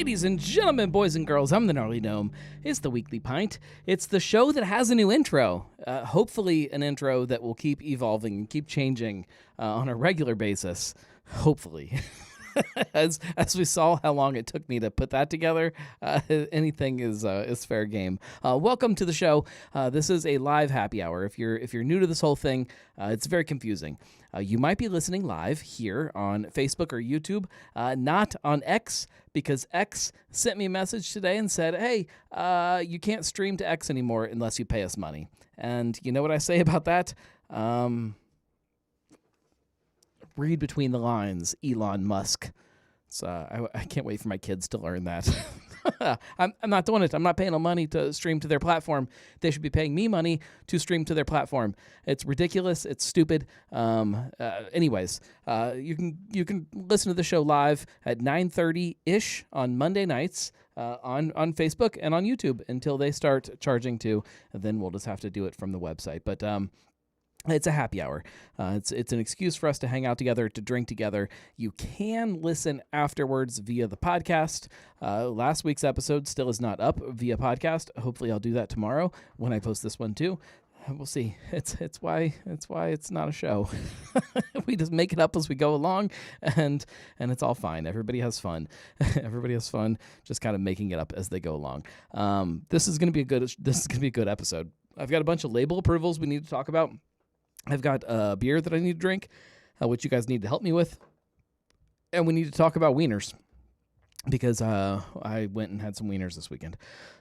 Ladies and gentlemen, boys and girls, I'm the Gnarly Gnome. It's the Weekly Pint. It's the show that has a new intro. Hopefully an intro that will keep evolving and keep changing on a regular basis. Hopefully. As we saw how long it took me to put that together, anything is fair game. Welcome to the show. This is a live happy hour. If you're new to this whole thing, it's very confusing. You might be listening live here on Facebook or YouTube, not on X, because X sent me a message today and said, hey, you can't stream to X anymore unless you pay us money. And you know what I say about that? Read between the lines, Elon Musk. So I can't wait for my kids to learn that. I'm not doing it. I'm not paying them money to stream to their platform. They should be paying me money to stream to their platform. It's ridiculous. It's stupid. Anyways, you can listen to the show live at 9:30-ish on Monday nights on Facebook and on YouTube until they start charging too. And then we'll just have to do it from the website. But it's a happy hour. It's an excuse for us to hang out together, to drink together. You can listen afterwards via the podcast. Last week's episode still is not up via podcast. Hopefully I'll do that tomorrow when I post this one too. We'll see. It's why it's not a show. We just make it up as we go along, and it's all fine. Everybody has fun. Everybody has fun just kind of making it up as they go along. This is gonna be a good episode. I've got a bunch of label approvals we need to talk about. I've got a beer that I need to drink, which you guys need to help me with. And we need to talk about wieners, because I went and had some wieners this weekend.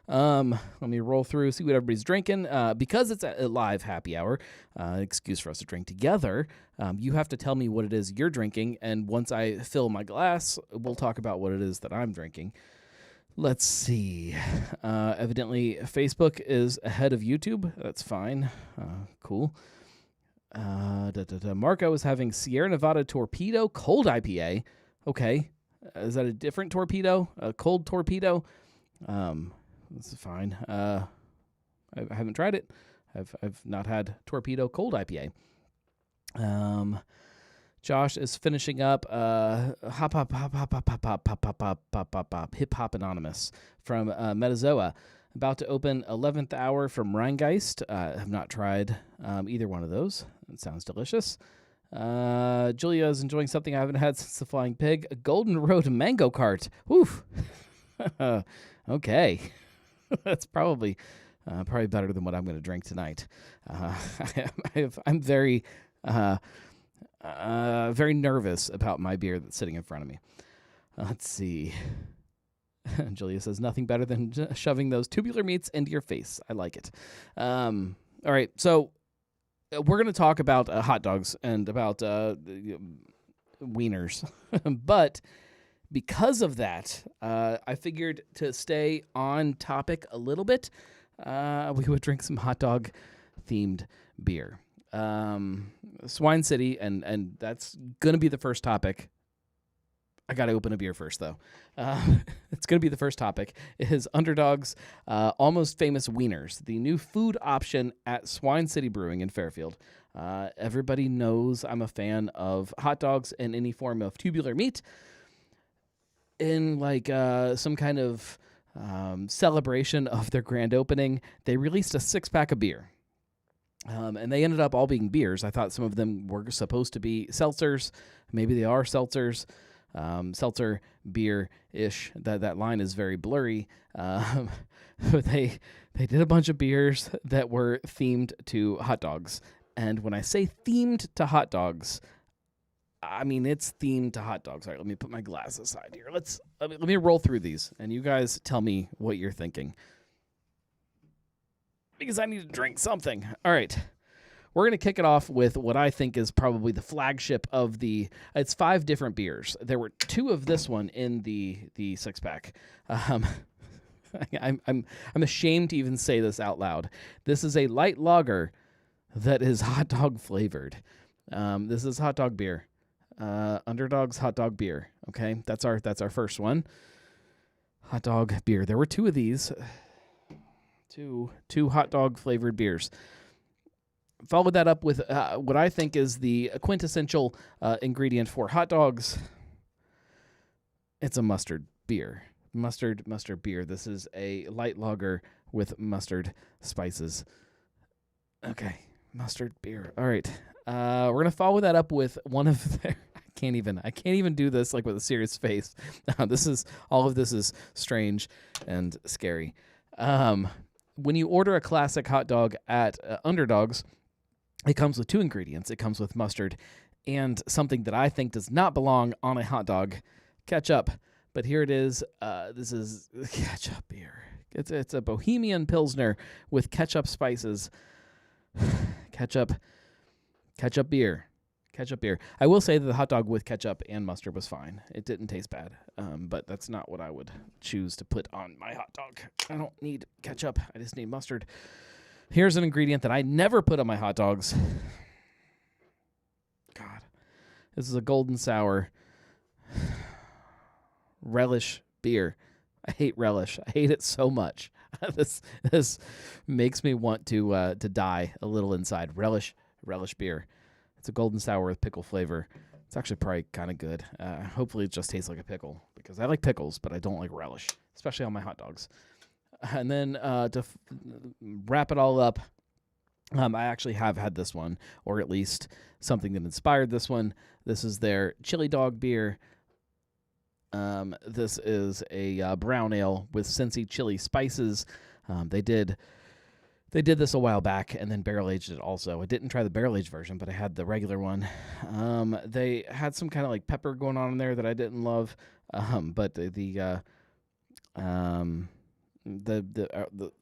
Let me roll through, see what everybody's drinking. Because it's a live happy hour, excuse for us to drink together, you have to tell me what it is you're drinking, and once I fill my glass, we'll talk about what it is that I'm drinking. Let's see. Evidently, Facebook is ahead of YouTube. That's fine. Cool. Marco is having Sierra Nevada Torpedo Cold IPA. Okay. Is that a different torpedo? A cold torpedo? This is fine. I haven't tried it. I've not had Torpedo Cold IPA. Josh is finishing up Hip Hop Anonymous from Metazoa. About to open 11th Hour from Rheingeist. Have not tried either one of those. It sounds delicious. Julia is enjoying something I haven't had since the Flying Pig. A Golden Road Mango Cart. Woof. Okay. That's probably better than what I'm going to drink tonight. I'm very nervous about my beer that's sitting in front of me. Let's see. Julia says, nothing better than shoving those tubular meats into your face. I like it. All right, so we're going to talk about hot dogs and about wieners. But because of that, I figured to stay on topic a little bit, we would drink some hot dog-themed beer. Swine City, and that's going to be the first topic. I got to open a beer first, though. It's going to be the first topic. It is Underdog's Almost Famous Wieners, the new food option at Swine City Brewing in Fairfield. Everybody knows I'm a fan of hot dogs and any form of tubular meat. In like some kind of celebration of their grand opening, they released a 6-pack of beer. And they ended up all being beers. I thought some of them were supposed to be seltzers. Maybe they are seltzers. Seltzer beer-ish. That line is very blurry. But they did a bunch of beers that were themed to hot dogs. And when I say themed to hot dogs, I mean it's themed to hot dogs. All right, let me put my glass aside here. Let me roll through these, and you guys tell me what you're thinking, because I need to drink something. All right. We're going to kick it off with what I think is probably the flagship of it's 5 different beers. There were 2 of this one in the 6-pack. I'm ashamed to even say this out loud. This is a light lager that is hot dog flavored. This is hot dog beer. Underdog's hot dog beer. Okay, that's our first one. Hot dog beer. There were 2 of these. Two hot dog flavored beers. Followed that up with what I think is the quintessential ingredient for hot dogs. It's a mustard beer. Mustard beer. This is a light lager with mustard spices. Okay, mustard beer. All right. We're gonna follow that up with one of their. I can't even do this like with a serious face. All of this is strange and scary. When you order a classic hot dog at Underdogs, it comes with 2 ingredients. It comes with mustard and something that I think does not belong on a hot dog, ketchup. But here it is. This is ketchup beer. It's a Bohemian Pilsner with ketchup spices. Ketchup beer. Ketchup beer. I will say that the hot dog with ketchup and mustard was fine. It didn't taste bad, but that's not what I would choose to put on my hot dog. I don't need ketchup. I just need mustard. Here's an ingredient that I never put on my hot dogs. God. This is a golden sour relish beer. I hate relish. I hate it so much. This makes me want to die a little inside. Relish beer. It's a golden sour with pickle flavor. It's actually probably kind of good. Hopefully it just tastes like a pickle because I like pickles, but I don't like relish, especially on my hot dogs. And then to wrap it all up, I actually have had this one, or at least something that inspired this one. This is their Chili Dog beer. This is a brown ale with Cincy chili spices. They did this a while back and then barrel-aged it also. I didn't try the barrel-aged version, but I had the regular one. They had some kind of like pepper going on in there that I didn't love, but the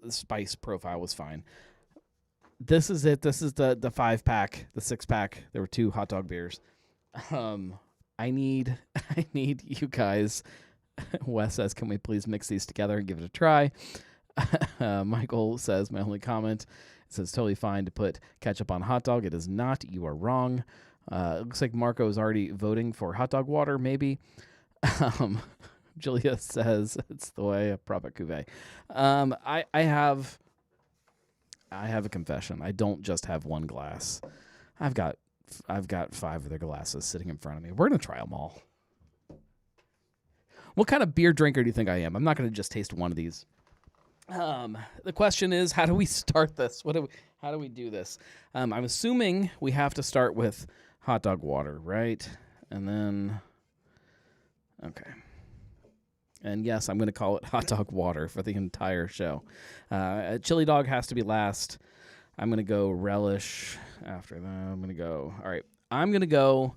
spice profile was fine. This is it. This is the 5-pack, the 6-pack. There were 2 hot dog beers. I need you guys. Wes says, can we please mix these together and give it a try? Michael says, my only comment, it says totally fine to put ketchup on hot dog. It is not. You are wrong. It looks like Marco is already voting for hot dog water, maybe. Julia says it's the way, a Prophet Cuvée. I have a confession. I don't just have one glass. I've got 5 of their glasses sitting in front of me. We're going to try them all. What kind of beer drinker do you think I am? I'm not going to just taste one of these. The question is, how do we start this? How do we do this? I'm assuming we have to start with hot dog water, right? And then, okay. And yes, I'm going to call it hot dog water for the entire show. Chili dog has to be last. I'm going to go relish after that. I'm going to go, all right. I'm going to go,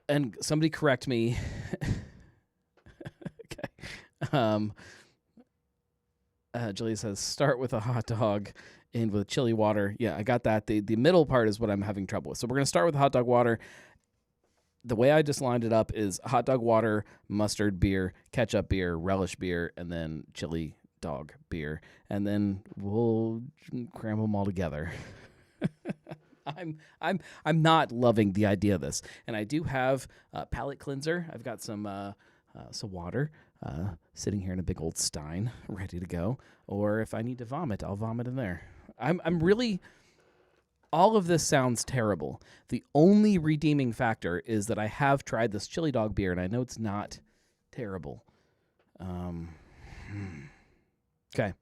and somebody correct me. Okay. Julia says, start with a hot dog and with chili water. Yeah, I got that. The middle part is what I'm having trouble with. So we're going to start with hot dog water. The way I just lined it up is hot dog water, mustard beer, ketchup beer, relish beer, and then chili dog beer. And then we'll cram them all together. I'm not loving the idea of this. And I do have a palate cleanser. I've got some water sitting here in a big old stein, ready to go. Or if I need to vomit, I'll vomit in there. I'm really... All of this sounds terrible. The only redeeming factor is that I have tried this chili dog beer, and I know it's not terrible. Okay.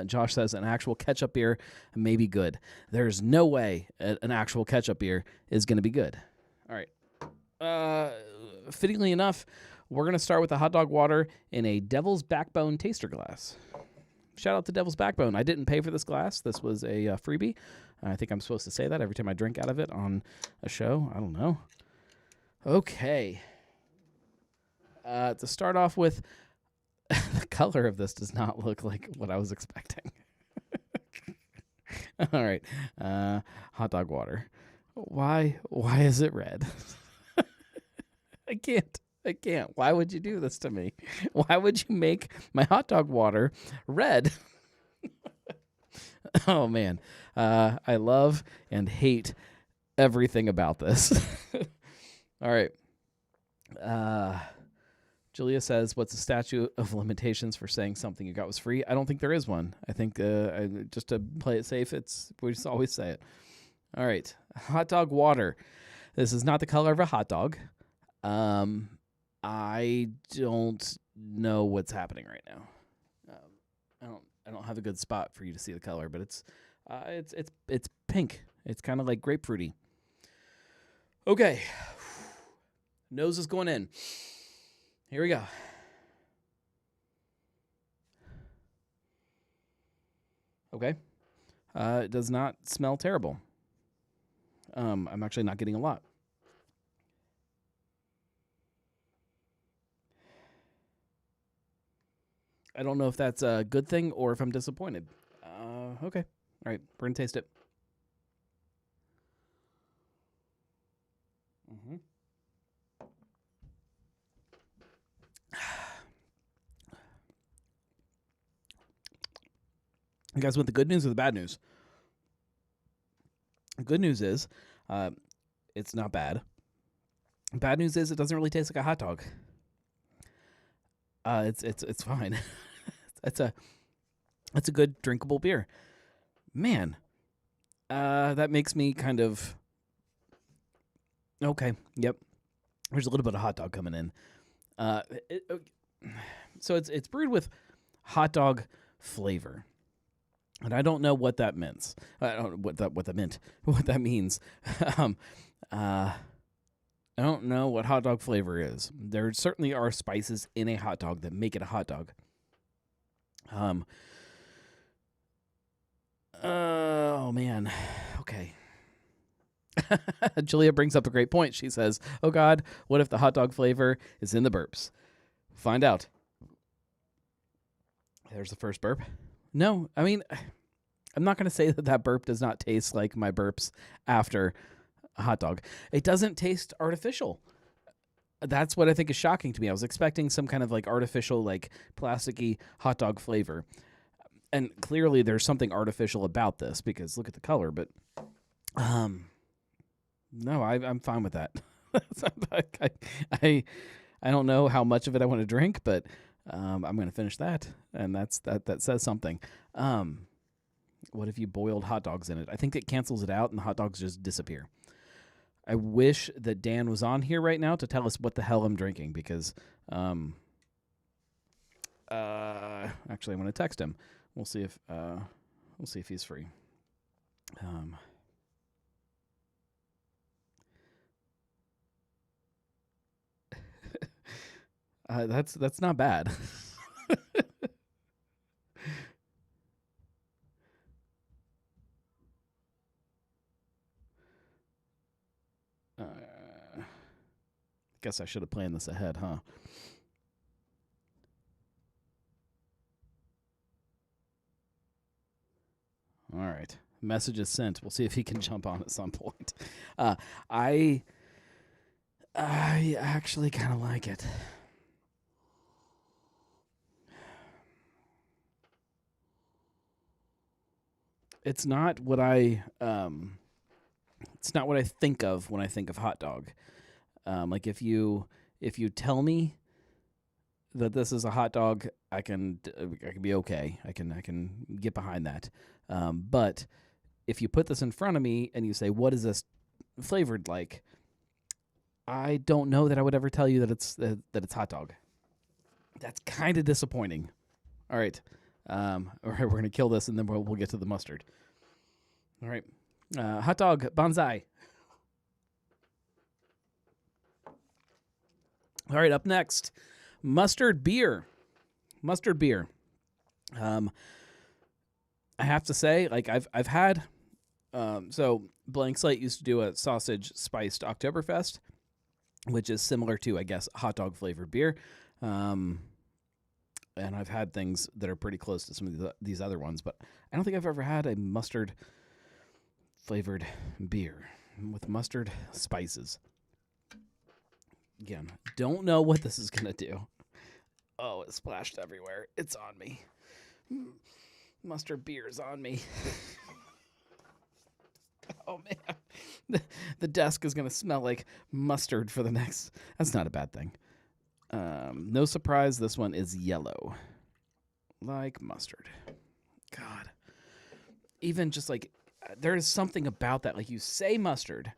Josh says an actual ketchup beer may be good. There's no way an actual ketchup beer is going to be good. All right. Fittingly enough, we're going to start with the hot dog water in a Devil's Backbone taster glass. Shout out to Devil's Backbone. I didn't pay for this glass. This was a freebie. I think I'm supposed to say that every time I drink out of it on a show. I don't know. Okay. To start off with, the color of this does not look like what I was expecting. All right. Hot dog water. Why is it red? I can't. Why would you do this to me? Why would you make my hot dog water red? Oh, man. I love and hate everything about this. All right. Julia says, what's the statute of limitations for saying something you got was free? I don't think there is one. I think just to play it safe, we just always say it. All right. Hot dog water. This is not the color of a hot dog. I don't know what's happening right now. I don't have a good spot for you to see the color, but it's pink. It's kind of like grapefruity. Okay, nose is going in. Here we go. Okay, it does not smell terrible. I'm actually not getting a lot. I don't know if that's a good thing or if I'm disappointed. Okay. All right. We're going to taste it. Mm-hmm. You guys want the good news or the bad news? The good news is it's not bad. Bad news is it doesn't really taste like a hot dog. It's fine. It's a good drinkable beer. Man, that makes me kind of okay. Yep, there's a little bit of hot dog coming in. So it's brewed with hot dog flavor, and I don't know what that means. I don't know what that means. I don't know what hot dog flavor is. There certainly are spices in a hot dog that make it a hot dog. Oh man. Okay. Julia brings up a great point. She says, "Oh God, what if the hot dog flavor is in the burps?" Find out. There's the first burp. No, I mean, I'm not going to say that burp does not taste like my burps after a hot dog. It doesn't taste artificial. That's what I think is shocking to me. I was expecting some kind of like artificial, like plasticky hot dog flavor. And clearly there's something artificial about this because look at the color, but no, I'm fine with that. I don't know how much of it I want to drink, but I'm going to finish that, and that says something. What if you boiled hot dogs in it? I think it cancels it out, and the hot dogs just disappear. I wish that Dan was on here right now to tell us what the hell I'm drinking because, actually, I'm going to text him. We'll see if he's free. That's not bad. Guess I should have planned this ahead, huh? All right. Message is sent. We'll see if he can jump on at some point. I actually kind of like it. It's not what I think of when I think of hot dog. Like if you tell me that this is a hot dog, I can be okay. I can get behind that. But if you put this in front of me and you say, "What is this flavored like?" I don't know that I would ever tell you that it's hot dog. That's kind of disappointing. All right. All right, we're gonna kill this and then we'll get to the mustard. All right. Hot dog bonsai. All right, up next, mustard beer. Mustard beer. I have to say, like I've had. So Blank Slate used to do a sausage spiced Oktoberfest, which is similar to, I guess, hot dog flavored beer. And I've had things that are pretty close to some of these other ones, but I don't think I've ever had a mustard flavored beer with mustard spices. Again, don't know what this is going to do. Oh, it splashed everywhere. It's on me. Mustard beer's on me. Oh, man. The desk is going to smell like mustard for the next... That's not a bad thing. No surprise, this one is yellow. Like mustard. God. Even just like... There is something about that. Like you say mustard,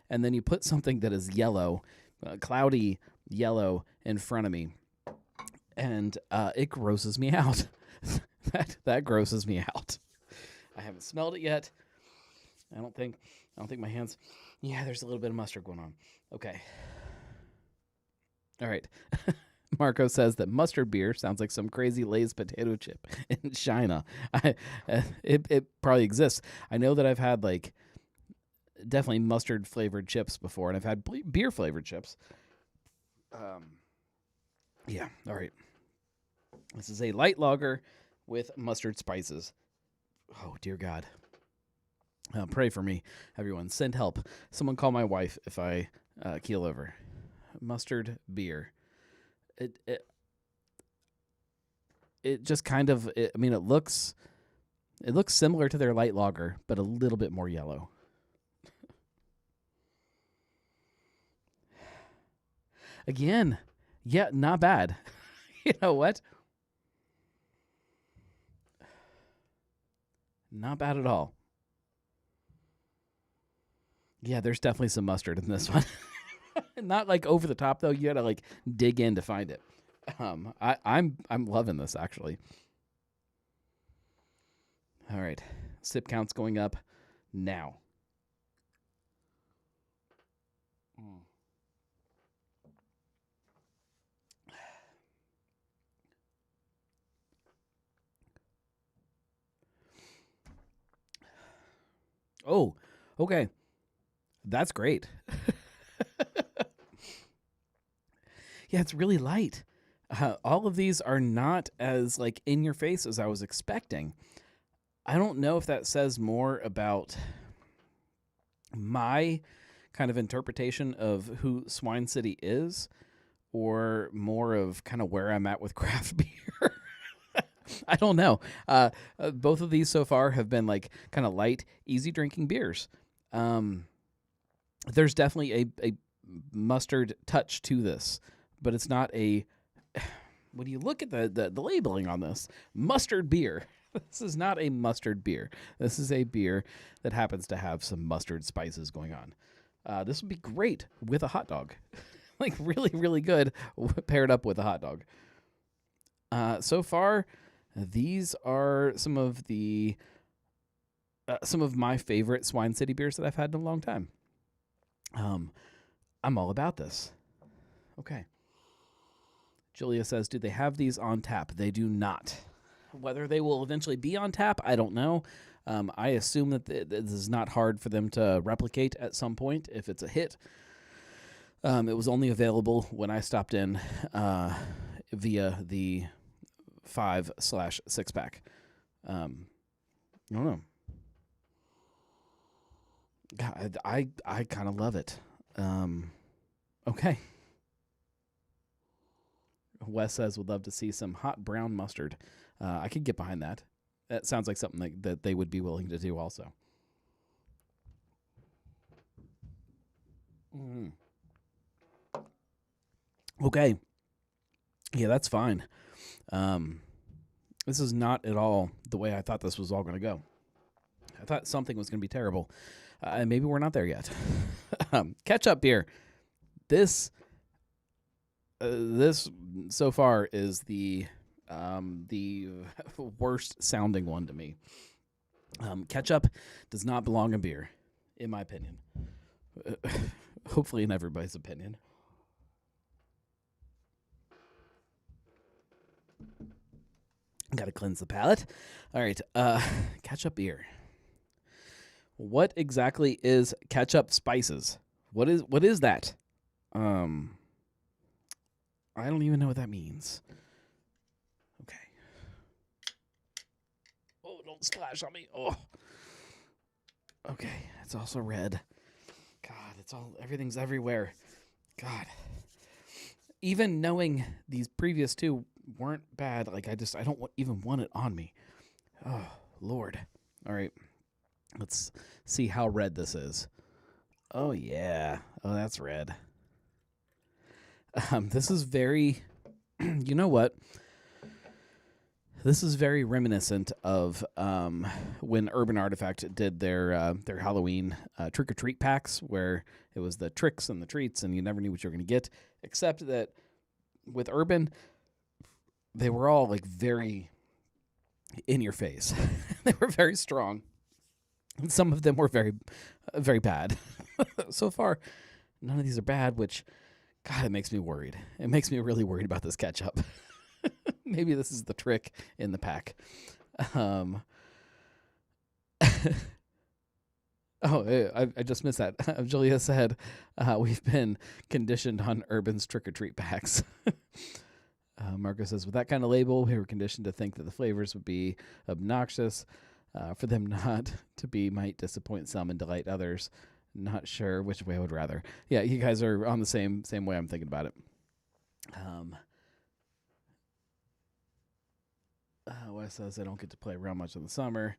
and then you put something that is yellow... cloudy yellow in front of me, and it grosses me out. that grosses me out. I haven't smelled it yet. I don't think my hands. Yeah, there's a little bit of mustard going on. Okay. All right. Marco says that mustard beer sounds like some crazy Lay's potato chip in China. It probably exists. I know that I've had like definitely mustard flavored chips before, and I've had beer flavored chips. Yeah. All right. This is a light lager with mustard spices. Oh dear God. Pray for me, everyone. Send help. Someone call my wife if I keel over. Mustard beer. It just kind of. It looks similar to their light lager, but a little bit more yellow. Again, yeah, not bad. You know what? Not bad at all. Yeah, there's definitely some mustard in this one. Not like over the top though. You gotta like dig in to find it. I'm loving this actually. All right, sip count's going up now. Oh, okay. That's great. Yeah, it's really light. All of these are not as like in your face as I was expecting. I don't know if that says more about my kind of interpretation of who Swine City is, or more of kind of where I'm at with craft beer. I don't know. Both of these so far have been like kind of light, easy drinking beers. There's definitely a mustard touch to this, but it's not a. When you look at the labeling on this, mustard beer. This is not a mustard beer. This is a beer that happens to have some mustard spices going on. This would be great with a hot dog. Like really, really good paired up with a hot dog. So far, these are some of my favorite Swine City beers that I've had in a long time. I'm all about this. Okay. Julia says, do they have these on tap? They do not. Whether they will eventually be on tap, I don't know. I assume that this is not hard for them to replicate at some point if it's a hit. It was only available when I stopped in via the 5/6 pack. I don't know. God, I kind of love it. Okay. Wes says would love to see some hot brown mustard. I could get behind that. That sounds like something that they would be willing to do also. Mm. Okay. Yeah, that's fine. This is not at all the way I thought this was all going to go. I thought something was going to be terrible. Maybe we're not there yet. Ketchup beer. This so far is the worst sounding one to me. Ketchup does not belong in beer, in my opinion. Hopefully in everybody's opinion. Got to cleanse the palate. All right, ketchup beer. What exactly is ketchup spices? What is that? I don't even know what that means. Okay. Oh, don't splash on me. Oh. Okay, it's also red. God, everything's everywhere. God. Even knowing these previous two weren't bad, like I don't even want it on me. Oh, Lord. All right. Let's see how red this is. Oh, yeah. Oh, that's red. This is very, you know what? This is very reminiscent of when Urban Artifact did their Halloween trick-or-treat packs, where it was the tricks and the treats, and you never knew what you were going to get. except that with Urban, they were all like very in your face. They were very strong. And some of them were very, very bad. So far, none of these are bad, which, God, it makes me worried. It makes me really worried about this ketchup. Maybe this is the trick in the pack. I just missed that. Julia said, we've been conditioned on Urban's trick-or-treat packs. Marco says, with that kind of label, we were conditioned to think that the flavors would be obnoxious. For them not to be might disappoint some and delight others. Not sure which way I would rather. Yeah, you guys are on the same way I'm thinking about it. Wes says I don't get to play around much in the summer.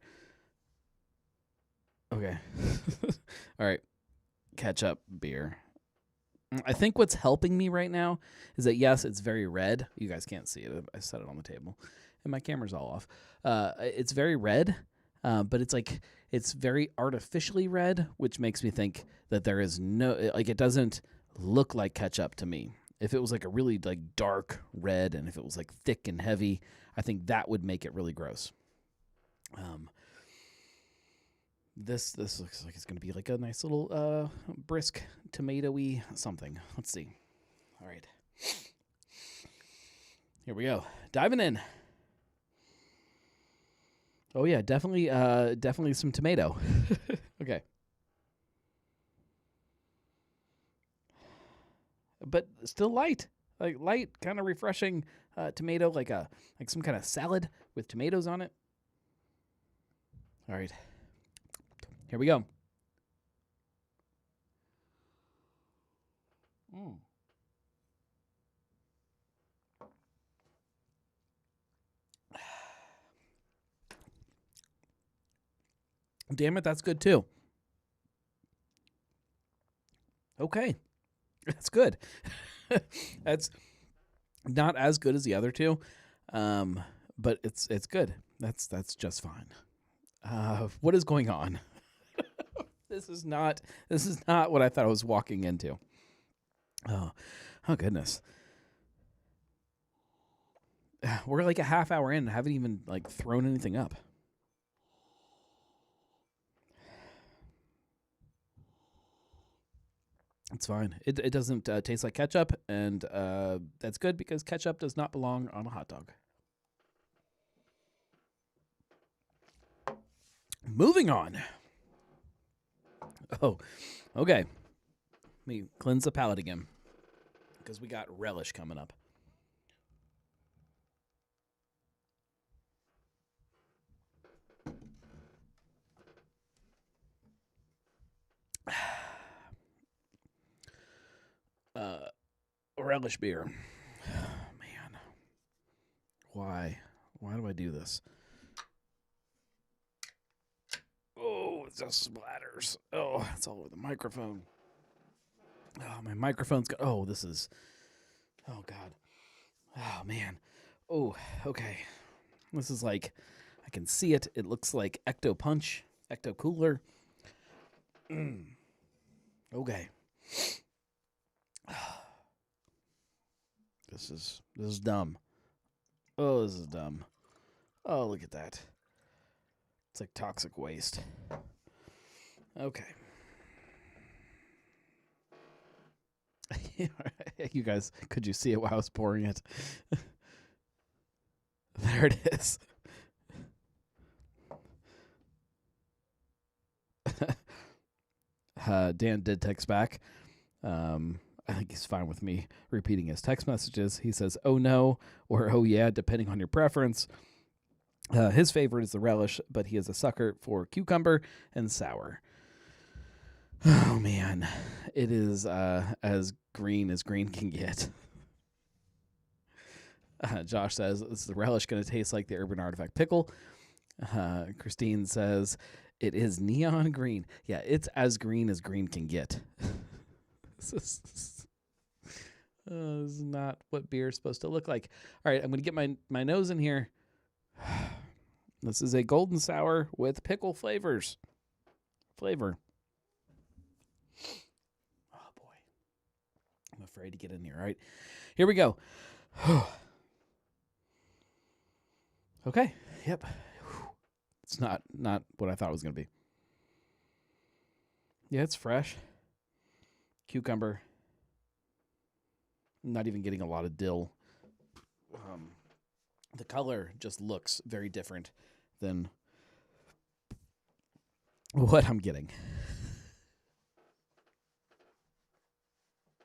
Okay. All right. Ketchup beer. I think what's helping me right now is that, yes, it's very red. You guys can't see it. I set it on the table. And my camera's all off. It's very red, but it's very artificially red, which makes me think that there is no, like, it doesn't look like ketchup to me. If it was like a really like dark red and if it was like thick and heavy, I think that would make it really gross. This looks like it's going to be like a nice little brisk tomato-y something. Let's see. All right. Here we go. Diving in. Oh yeah, definitely some tomato. Okay. But still light. Like light, kind of refreshing tomato, like some kind of salad with tomatoes on it. All right. Here we go. Damn it, that's good too. Okay. That's good. That's not as good as the other two. But it's good. That's just fine. What is going on? This is not what I thought I was walking into. Oh goodness. We're like a half hour in and haven't even like thrown anything up. It's fine. It doesn't taste like ketchup, and that's good because ketchup does not belong on a hot dog. Moving on. Oh, okay. Let me cleanse the palate again because we got relish coming up. Relish beer. Man. Why? Why do I do this? Oh, it just splatters. Oh, it's all over the microphone. Oh, my microphone's got... Oh, this is... Oh, God. Oh, man. Oh, okay. This is like... I can see it. It looks like Ecto Punch. Ecto Cooler. Okay. This is dumb. Oh, this is dumb. Oh, look at that. It's like toxic waste. Okay. You guys, could you see it while I was pouring it? There it is. Dan did text back. I think he's fine with me repeating his text messages. He says, oh no, or oh yeah, depending on your preference. His favorite is the relish, but he is a sucker for cucumber and sour. Oh, man. It is as green can get. Josh says, is the relish going to taste like the Urban Artifact pickle? Christine says, it is neon green. Yeah, it's as green can get. This is not what beer is supposed to look like. All right, I'm going to get my nose in here. This is a golden sour with pickle flavor. Oh, boy. I'm afraid to get in here. All right, here we go. Okay. Yep. It's not what I thought it was going to be. Yeah, it's fresh. Cucumber. Not even getting a lot of dill. The color just looks very different than what I'm getting.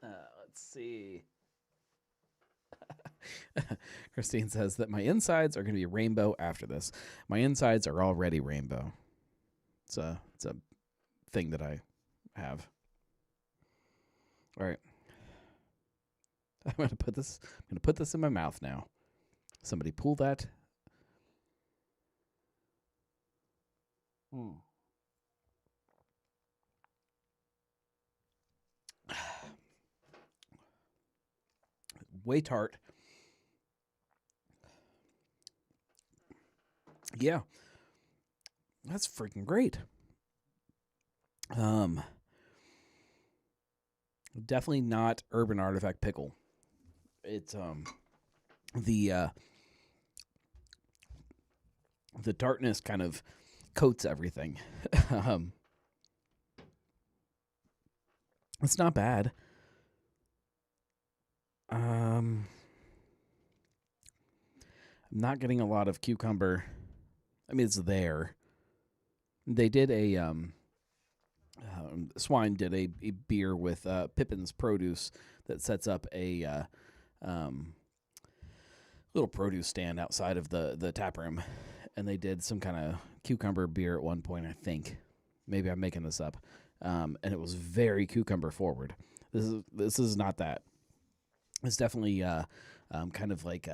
Let's see. Christine says that my insides are going to be rainbow after this. My insides are already rainbow. It's a thing that I have. All right. I'm going to put this in my mouth now. Somebody pull that. Way tart. Yeah. That's freaking great. Definitely not Urban Artifact pickle. It's the tartness kind of coats everything. It's not bad. I'm not getting a lot of cucumber. I mean, it's there. They did Swine did a beer with Pippin's Produce that sets up a little produce stand outside of the tap room, and they did some kind of cucumber beer at one point, I think. Maybe I'm making this up. And it was very cucumber forward. This is not that. It's definitely kind of like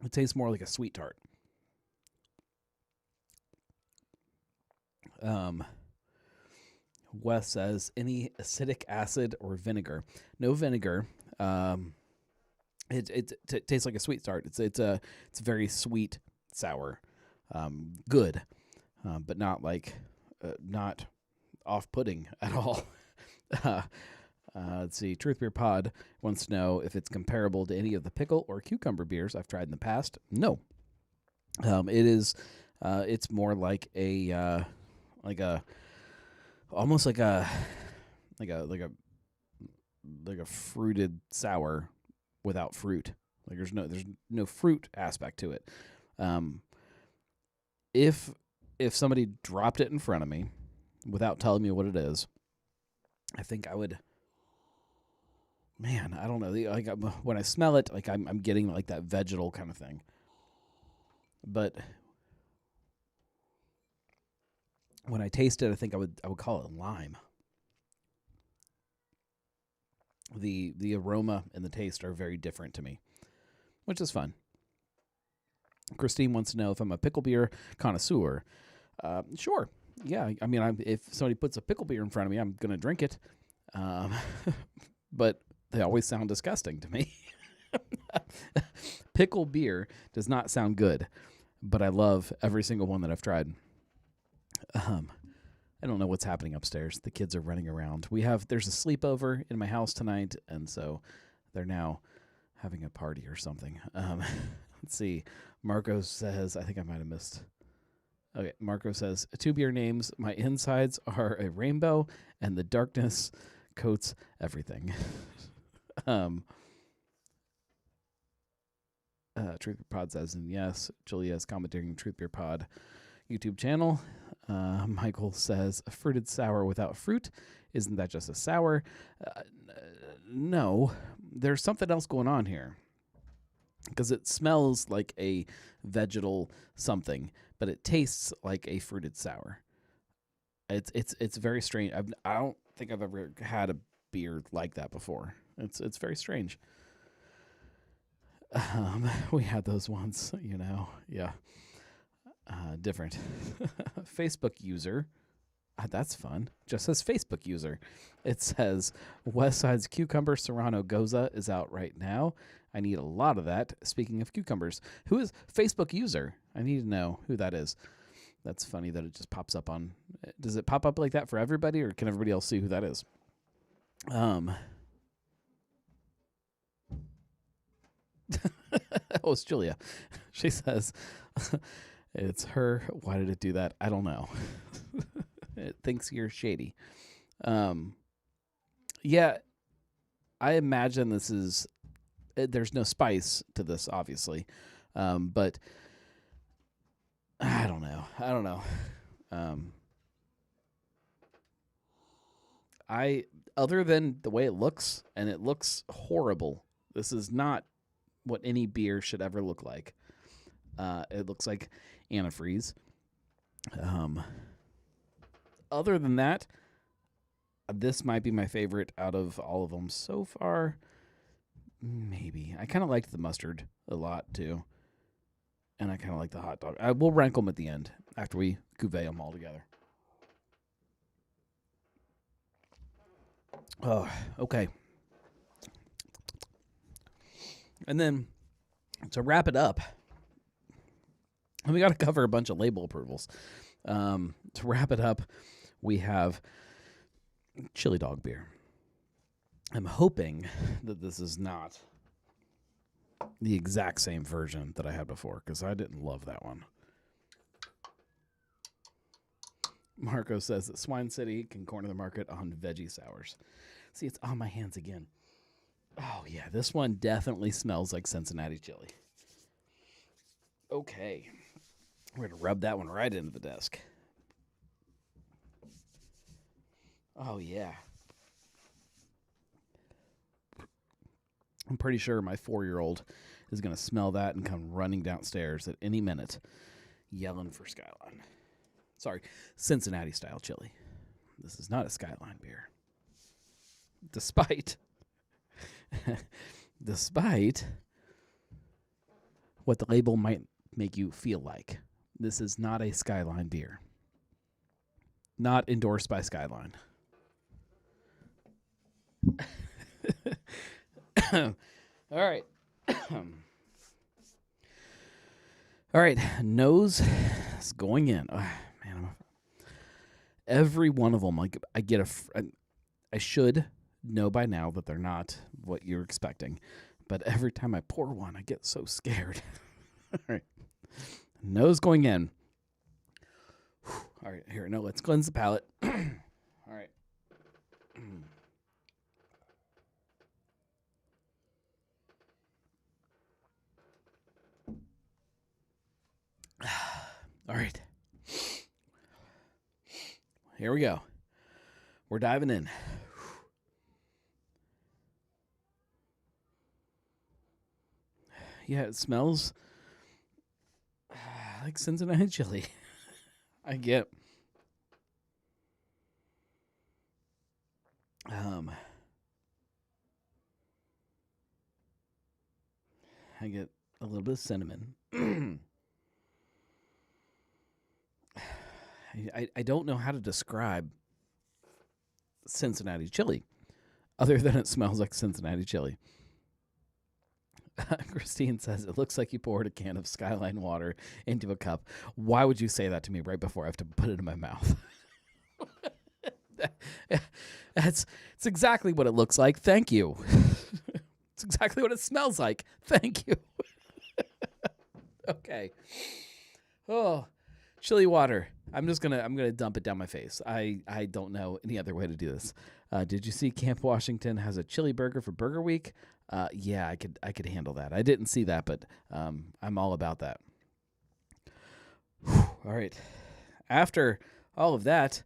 It tastes more like a sweet tart. Wes says, any acidic acid or vinegar? No vinegar. It tastes like a sweet tart. It's very sweet, sour, good, but not like not off-putting at all. Let's see. Truth Beer Pod wants to know if it's comparable to any of the pickle or cucumber beers I've tried in the past. No. It is. It's more like almost like a fruited sour without fruit. Like there's no fruit aspect to it. If somebody dropped it in front of me without telling me what it is, I think I would. Man, I don't know. Like when I smell it, like I'm getting like that vegetal kind of thing. But when I taste it, I think I would call it lime. The aroma and the taste are very different to me, which is fun. Christine wants to know if I'm a pickle beer connoisseur. Sure. Yeah, I mean, if somebody puts a pickle beer in front of me, I'm going to drink it. But they always sound disgusting to me. Pickle beer does not sound good, but I love every single one that I've tried. I don't know what's happening upstairs. The kids are running around. There's a sleepover in my house tonight, and so they're now having a party or something. Let's see. Marco says, I think I might have missed. Okay, Marco says, 2 beer names. My insides are a rainbow, and the darkness coats everything. Truth Beer Pod says, and yes, Julia is commenting Truth Beer Pod YouTube channel. Michael says, a fruited sour without fruit. Isn't that just a sour? No, there's something else going on here. Because it smells like a vegetal something, but it tastes like a fruited sour. It's very strange. I don't think I've ever had a beer like that before. It's very strange. We had those once, yeah. Different. Facebook user. That's fun. Just says Facebook user. It says West Side's Cucumber Serrano Goza is out right now. I need a lot of that. Speaking of cucumbers, who is Facebook user? I need to know who that is. That's funny that it just pops up on. Does it pop up like that for everybody, or can everybody else see who that is? Oh, it's Julia. She says it's her. Why did it do that? I don't know. It thinks you're shady. Yeah, I imagine this is. There's no spice to this, obviously, but I don't know. Other than the way it looks, and it looks horrible. This is not what any beer should ever look like. It looks like antifreeze. Other than that, this might be my favorite out of all of them so far. Maybe. I kind of liked the mustard a lot, too. And I kind of like the hot dog. I will rank them at the end after we cuvee them all together. Oh, okay. And then to wrap it up, and we got to cover a bunch of label approvals. To wrap it up, we have Chili Dawg beer. I'm hoping that this is not the exact same version that I had before, because I didn't love that one. Marco says that Swine City can corner the market on veggie sours. See, it's on my hands again. Oh, yeah, this one definitely smells like Cincinnati chili. Okay. We're going to rub that one right into the desk. Oh, yeah. I'm pretty sure my 4-year-old is going to smell that and come running downstairs at any minute, yelling for Skyline. Sorry, Cincinnati-style chili. This is not a Skyline beer. Despite what the label might make you feel like, this is not a Skyline beer. Not endorsed by Skyline. All right. All right. Nose is going in. Oh, man, every one of them, I get I should know by now that they're not what you're expecting. But every time I pour one, I get so scared. All right. Nose going in. All right. Here, no, let's cleanse the palate. All right. All right. Here we go. We're diving in. Yeah, it smells like Cincinnati chili. I get. I get a little bit of cinnamon. I don't know how to describe Cincinnati chili other than it smells like Cincinnati chili. Christine says, it looks like you poured a can of Skyline water into a cup. Why would you say that to me right before I have to put it in my mouth? It's exactly what it looks like. Thank you. It's exactly what it smells like. Thank you. Okay. Oh, chili water. I'm gonna dump it down my face. I don't know any other way to do this. Did you see Camp Washington has a chili burger for Burger Week? Yeah, I could handle that. I didn't see that, but I'm all about that. Whew, all right. After all of that,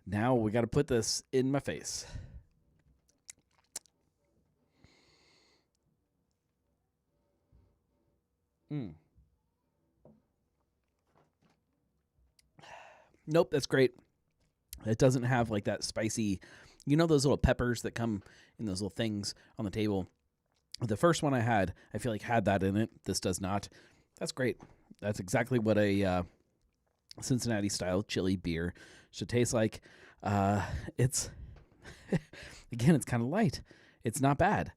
now we got to put this in my face. Nope, that's great. It doesn't have like that spicy, those little peppers that come in those little things on the table. The first one I had, I feel like had that in it. This does not. That's great. That's exactly what a Cincinnati style chili beer should taste like. It's again, it's kind of light. It's not bad.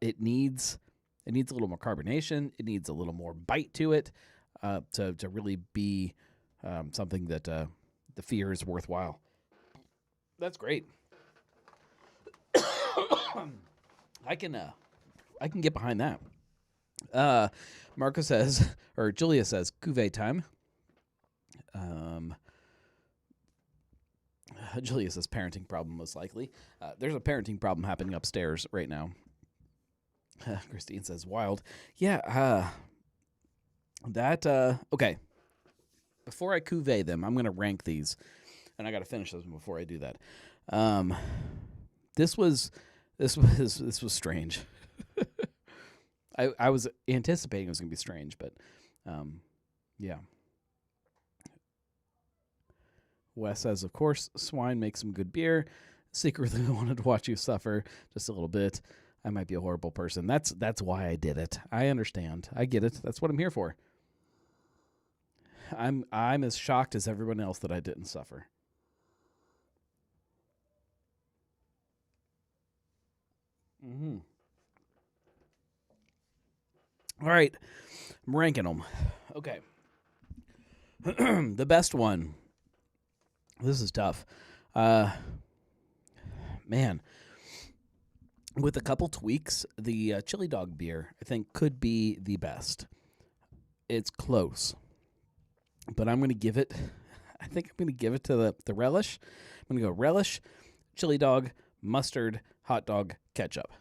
It needs It needs a little more carbonation. It needs a little more bite to it to really be something that the fear is worthwhile. That's great. I can get behind that. Marco says, or Julia says, cuvee time. Julia says parenting problem most likely. There's a parenting problem happening upstairs right now. Christine says wild. Yeah. Okay. Before I cuvee them, I'm going to rank these, and I got to finish this before I do that. This was strange. I was anticipating it was going to be strange, but yeah. Wes says, of course, swine makes some good beer. Secretly wanted to watch you suffer just a little bit. I might be a horrible person. That's why I did it. I understand. I get it. That's what I'm here for. I'm as shocked as everyone else that I didn't suffer. Mm-hmm. All right. I'm ranking them. Okay. The best one. This is tough. Man. With a couple tweaks, the Chili Dawg beer, I think, could be the best. It's close. But I'm going to give it, I think I'm going to give it to the relish. I'm going to go relish, Chili Dawg, mustard, hot dog, ketchup.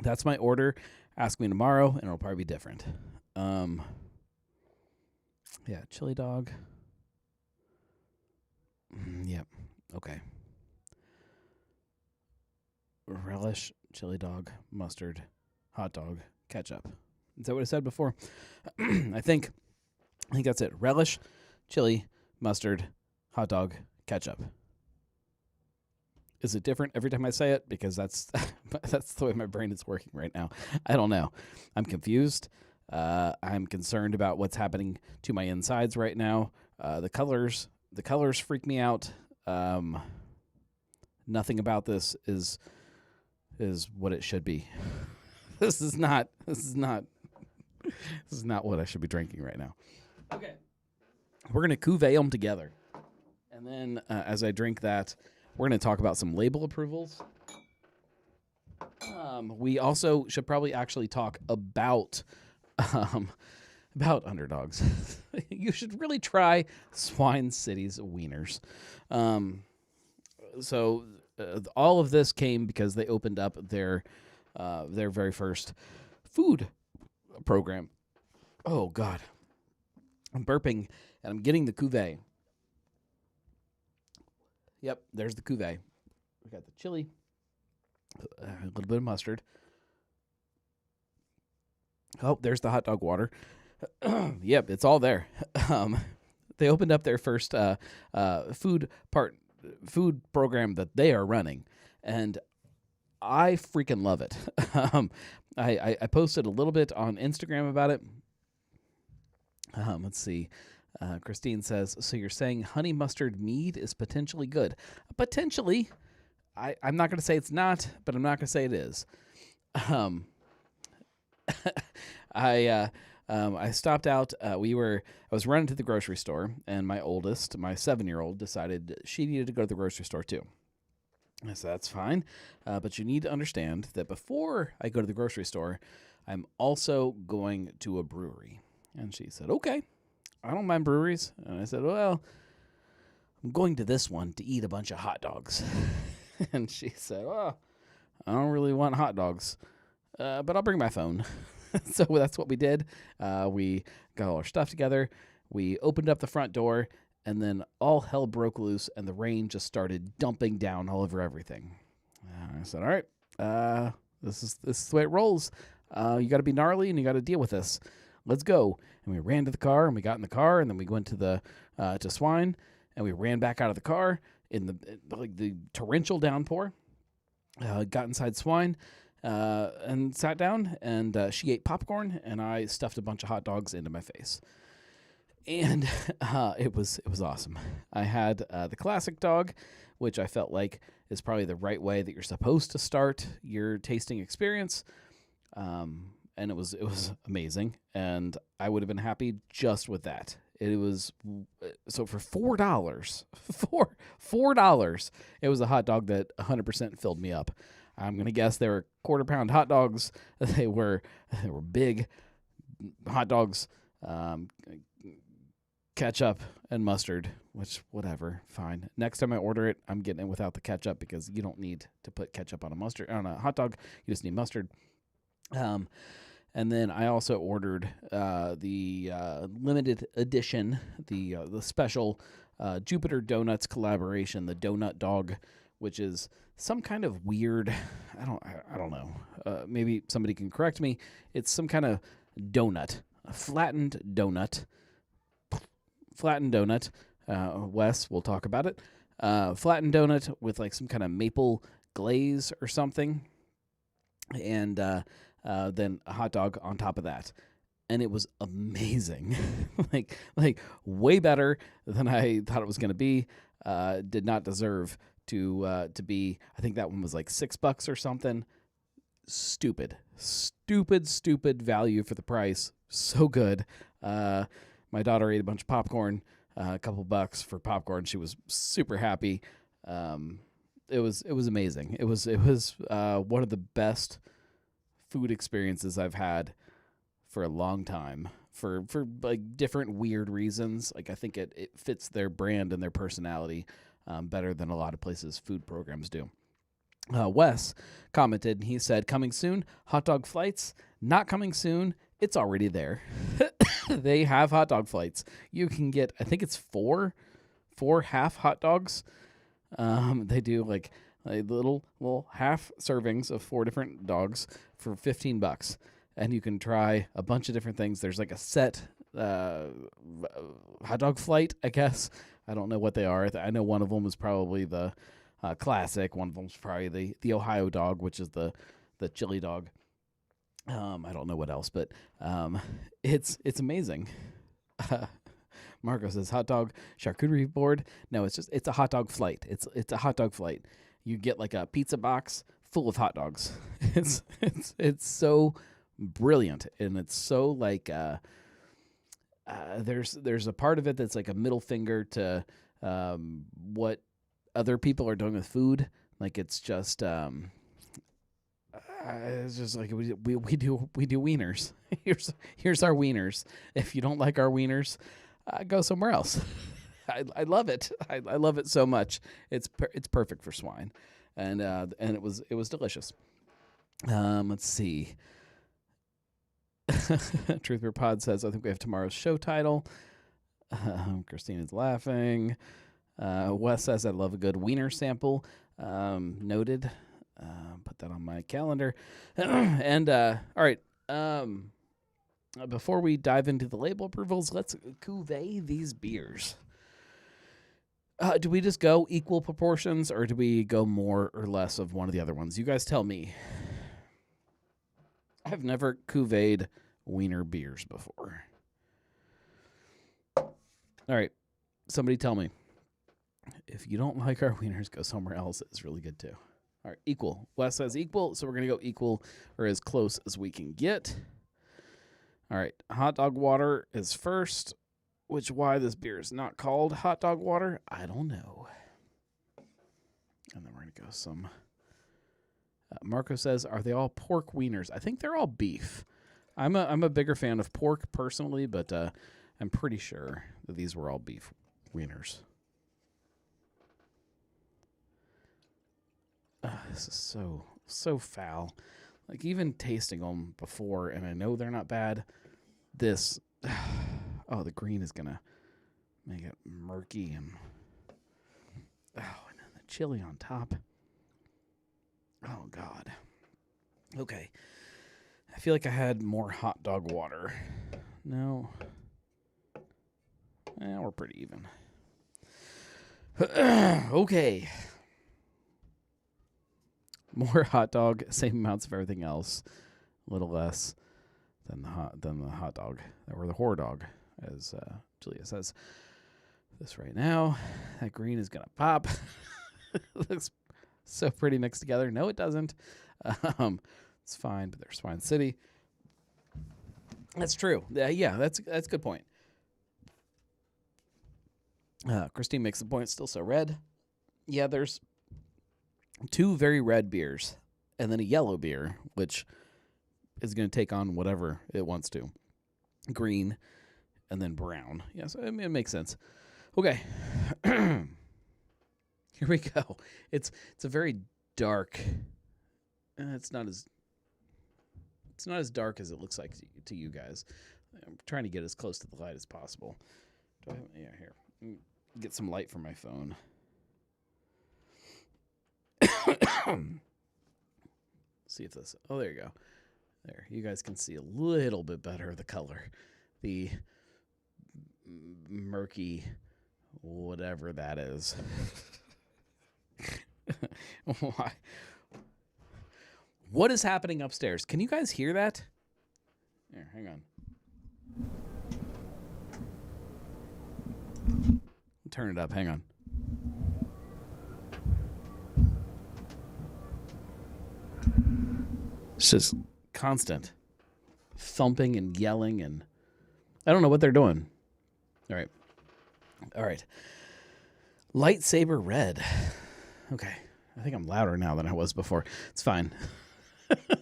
That's my order. Ask me tomorrow, and it'll probably be different. Yeah, Chili Dawg. Yep. Okay. Relish, Chili Dawg, mustard, hot dog, ketchup. Is that what I said before? I think that's it. Relish, chili, mustard, hot dog, ketchup. Is it different every time I say it? Because that's the way my brain is working right now. I don't know. I'm confused. I'm concerned about what's happening to my insides right now. The colors freak me out. Nothing about this is what it should be. This is not what I should be drinking right now. Okay. We're going to cuvee them together. And then as I drink that, we're going to talk about some label approvals. We also should probably actually talk about underdogs. You should really try Swine City's wieners. So all of this came because they opened up their very first food program. Oh, God. I'm burping, and I'm getting the cuvee. Yep, there's the cuvee. We got the chili, a little bit of mustard. Oh, there's the hot dog water. Yep, it's all there. They opened up their first food program that they are running, and I freaking love it. I posted a little bit on Instagram about it. Let's see. Christine says, so you're saying honey mustard mead is potentially good? Potentially. I'm not going to say it's not, but I'm not going to say it is. I stopped out. I was running to the grocery store, and my oldest, my 7-year-old, decided she needed to go to the grocery store too. I said, that's fine, but you need to understand that before I go to the grocery store, I'm also going to a brewery. And she said, okay, I don't mind breweries. And I said, well, I'm going to this one to eat a bunch of hot dogs. And she said, well, I don't really want hot dogs, but I'll bring my phone. So that's what we did. We got all our stuff together. We opened up the front door, and then all hell broke loose, and the rain just started dumping down all over everything. I said, all right, this is the way it rolls. You got to be gnarly, and you got to deal with this. Let's go. And we ran to the car, and we got in the car, and then we went to Swine, and we ran back out of the car in the torrential downpour. Got inside Swine, and sat down, and she ate popcorn, and I stuffed a bunch of hot dogs into my face. And it was awesome. I had the classic dog, which I felt like is probably the right way that you're supposed to start your tasting experience. and it was amazing, and I would have been happy just with that. It was so for $4, $4, it was a hot dog that 100% filled me up. I'm gonna guess they were quarter-pound hot dogs. They were big hot dogs, ketchup and mustard, which whatever, fine. Next time I order it, I'm getting it without the ketchup because you don't need to put ketchup on a hot dog. You just need mustard. And then I also ordered the limited edition, the special Jupiter Donuts collaboration, the Donut Dog, which is some kind of weird. I don't know. Maybe somebody can correct me. It's some kind of donut, a flattened donut. Wes will talk about it. Flattened donut with like some kind of maple glaze or something, and then a hot dog on top of that, and it was amazing. like way better than I thought it was going to be. Did not deserve to be. I think that one was like $6 or something. Stupid value for the price. So good. My daughter ate a bunch of popcorn, a couple bucks for popcorn. She was super happy. It was amazing. It was one of the best food experiences I've had for a long time. For like different weird reasons. Like I think it fits their brand and their personality better than a lot of places food programs do. Wes commented, and he said, "Coming soon, hot dog flights. Not coming soon. It's already there." They have hot dog flights. You can get, I think it's four half hot dogs. They do like little half servings of 4 different dogs for $15, and you can try a bunch of different things. There's like a set hot dog flight, I guess. I don't know what they are. I know one of them is probably the classic. One of them is probably the Ohio dog, which is the chili dog. I don't know what else, but it's amazing. Marco says hot dog charcuterie board. No, it's a hot dog flight. It's a hot dog flight. You get like a pizza box full of hot dogs. It's so brilliant, and it's so like there's a part of it that's like a middle finger to what other people are doing with food. Like it's just like we do wieners. Here's our wieners. If you don't like our wieners, go somewhere else. I love it. I love it so much. It's perfect for swine, and it was delicious. Let's see. Truth Beer Pod says, I think we have tomorrow's show title. Christina's laughing. Wes says, I love a good wiener sample. Noted. Put that on my calendar. And all right. Before we dive into the label approvals, let's cuvee these beers. Do we just go equal proportions, or do we go more or less of one of the other ones? You guys tell me. I've never cuved wiener beers before. All right. Somebody tell me. If you don't like our wieners, go somewhere else. It's really good too. All right, equal. Wes says equal, so we're going to go equal or as close as we can get. All right, hot dog water is first, which why this beer is not called hot dog water, I don't know. And then we're going to go some. Marco says, are they all pork wieners? I think they're all beef. I'm a bigger fan of pork personally, but I'm pretty sure that these were all beef wieners. This is so foul. Like even tasting them before, and I know they're not bad. This, the green is gonna make it murky, and and then the chili on top. Oh God. Okay. I feel like I had more hot dog water. No. We're pretty even. Okay. More hot dog, same amounts of everything else. A little less than the hot dog, or the horror dog, as Julia says. This right now, that green is gonna pop. It looks so pretty mixed together. No, it doesn't. It's fine, but there's Swine City. That's true. Yeah, that's a good point. Christine makes the point. It's still so red. Yeah, there's 2 very red beers, and then a yellow beer, which is going to take on whatever it wants to. Green, and then brown. Yeah, so it makes sense. Okay, here we go. It's a very dark. It's not as dark as it looks like to you guys. I'm trying to get as close to the light as possible. Yeah, here. Get some light from my phone. See if this. Oh, there you go. There, you guys can see a little bit better the color, the murky, whatever that is. Why? What is happening upstairs? Can you guys hear that? Here, hang on. Turn it up. Hang on. It's just constant thumping and yelling, and I don't know what they're doing. All right. Lightsaber red. Okay. I think I'm louder now than I was before. It's fine.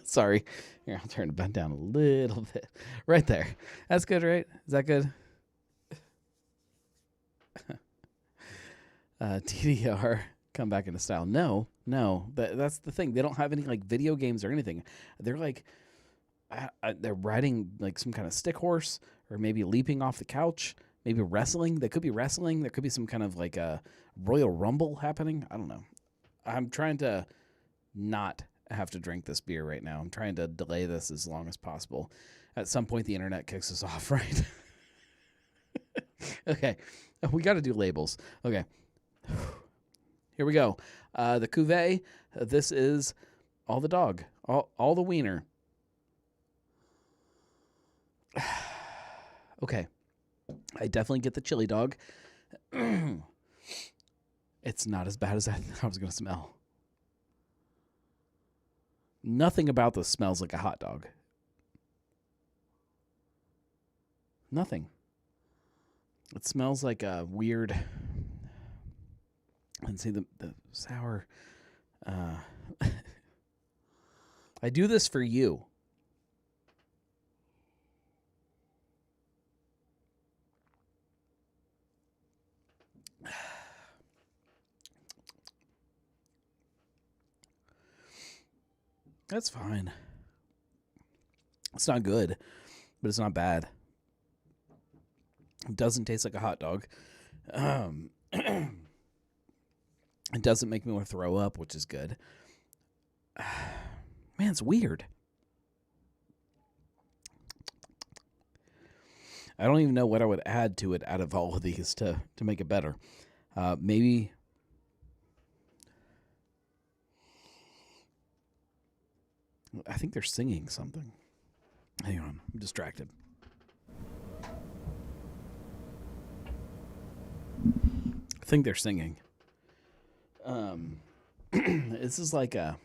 Sorry. Here, I'll turn it down a little bit. Right there. That's good, right? Is that good? TDR, come back into style. No. That's the thing. They don't have any like video games or anything. They're like, they're riding like some kind of stick horse, or maybe leaping off the couch, maybe wrestling. They could be wrestling. There could be some kind of like a Royal Rumble happening. I don't know. I'm trying to not have to drink this beer right now. I'm trying to delay this as long as possible. At some point, the internet kicks us off, right? Okay. We got to do labels. Okay. Here we go. The cuvee. This is all the dog. All the wiener. Okay. I definitely get the chili dog. It's not as bad as I thought it was going to smell. Nothing about this smells like a hot dog. Nothing. It smells like a weird... And see the sour... I do this for you. That's fine. It's not good, but it's not bad. It doesn't taste like a hot dog. It doesn't make me want to throw up, which is good. Man, it's weird. I don't even know what I would add to it out of all of these to make it better. Maybe... I think they're singing something. Hang on, I'm distracted. I think they're singing. This is like a...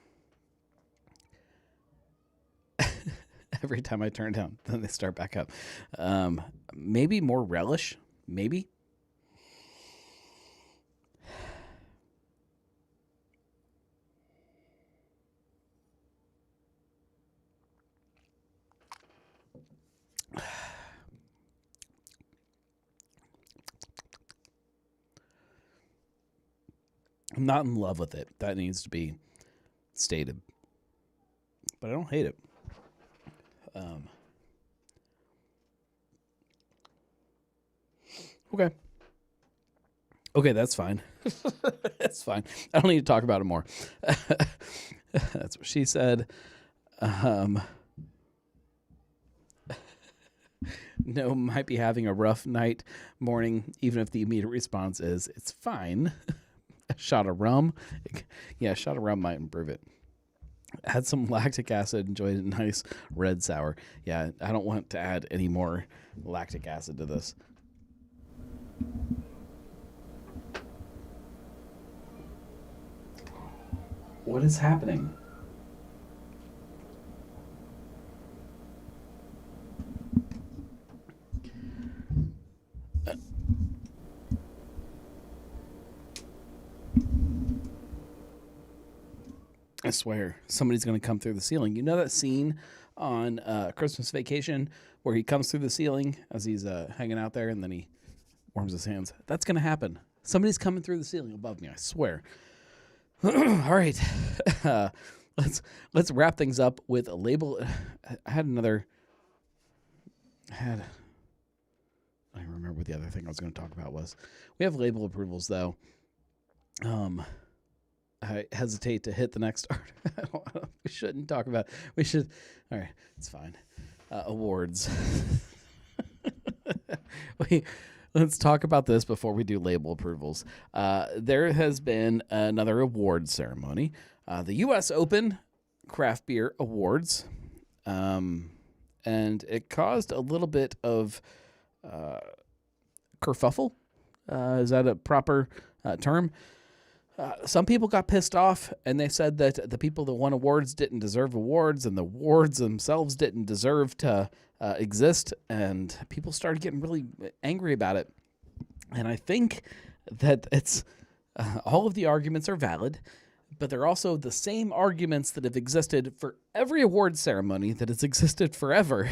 Every time I turn down, then they start back up. Maybe more relish. Maybe. I'm not in love with it. That needs to be stated. But I don't hate it. Okay. Okay, that's fine. That's fine. I don't need to talk about it more. That's what she said. No, might be having a rough night, morning, even if the immediate response is, it's fine. A shot of rum. Yeah, a shot of rum might improve it. Add some lactic acid. Enjoyed a nice red sour. Yeah, I don't want to add any more lactic acid to this. What is happening? I swear, somebody's going to come through the ceiling. You know that scene on Christmas Vacation where he comes through the ceiling as he's hanging out there and then he warms his hands? That's going to happen. Somebody's coming through the ceiling above me, I swear. All right. Let's wrap things up with a label. I don't remember what the other thing I was going to talk about was. We have label approvals, though. I hesitate to hit the next art. We shouldn't talk about. We should. All right, it's fine. Awards. Let's talk about this before we do label approvals. There has been another award ceremony, the U.S. Open Craft Beer Awards, and it caused a little bit of kerfuffle. Is that a proper term? Some people got pissed off, and they said that the people that won awards didn't deserve awards, and the awards themselves didn't deserve to exist, and people started getting really angry about it. And I think that it's all of the arguments are valid, but they're also the same arguments that have existed for every award ceremony that has existed forever.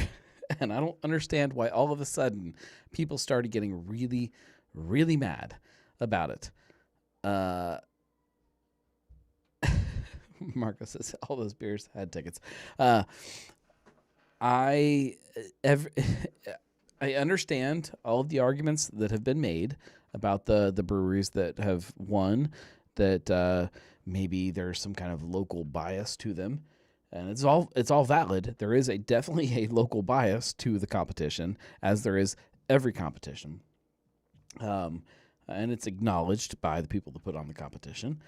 And I don't understand why all of a sudden people started getting really, really mad about it. Marco says all those beers had tickets. I understand all of the arguments that have been made about the breweries that have won, that maybe there's some kind of local bias to them, and it's all valid. There is definitely a local bias to the competition, as there is every competition, and it's acknowledged by the people that put on the competition.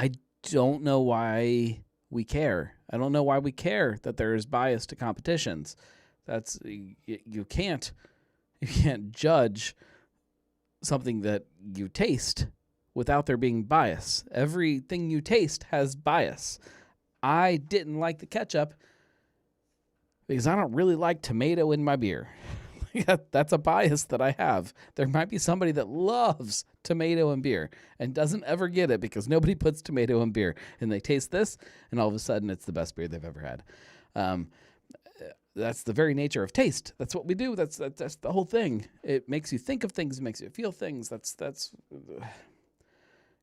I don't know why we care. I don't know why we care that there is bias to competitions. That's you can't judge something that you taste without there being bias. Everything you taste has bias. I didn't like the ketchup because I don't really like tomato in my beer. That's a bias that I have. There might be somebody that loves tomato in beer and doesn't ever get it because nobody puts tomato in beer, and they taste this, and all of a sudden it's the best beer they've ever had. That's the very nature of taste. That's what we do. That's the whole thing. It makes you think of things. It makes you feel things.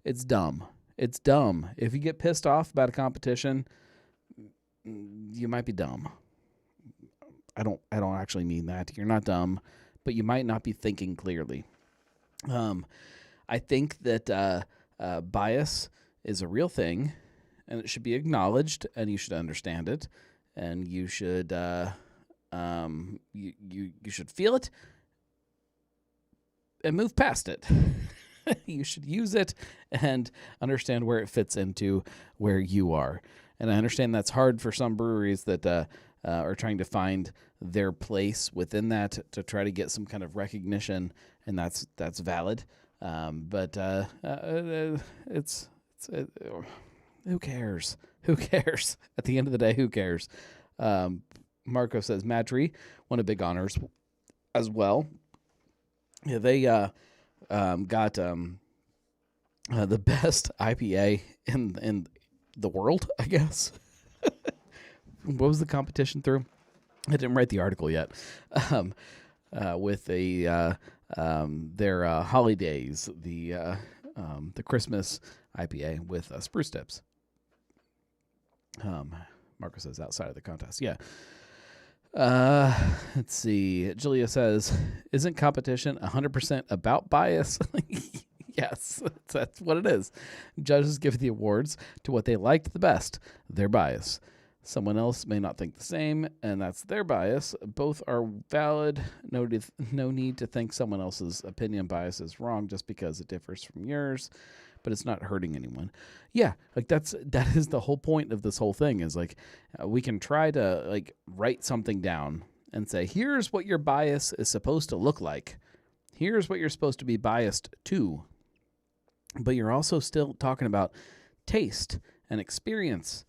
It's dumb. It's dumb. If you get pissed off about a competition, you might be dumb. I don't actually mean that. You're not dumb, but you might not be thinking clearly. I think that bias is a real thing, and it should be acknowledged, and you should understand it, and you should you should feel it and move past it. You should use it and understand where it fits into where you are. And I understand that's hard for some breweries that are trying to find their place within that to try to get some kind of recognition, and that's valid. But it's who cares? Who cares? At the end of the day, who cares? Marco says Madry won a big honors as well. Yeah, they got the best IPA in the world, I guess. What was the competition through? I didn't write the article yet. With their holidays, the Christmas IPA with spruce tips. Marco says outside of the contest. Yeah. Let's see. Julia says, isn't competition 100% about bias? Yes, that's what it is. Judges give the awards to what they liked the best, their bias. Someone else may not think the same, and that's their bias. Both are valid. No need to think someone else's opinion bias is wrong just because it differs from yours, but it's not hurting anyone. Yeah, like that is the whole point of this whole thing is like we can try to like write something down and say, here's what your bias is supposed to look like. Here's what you're supposed to be biased to. But you're also still talking about taste and experience,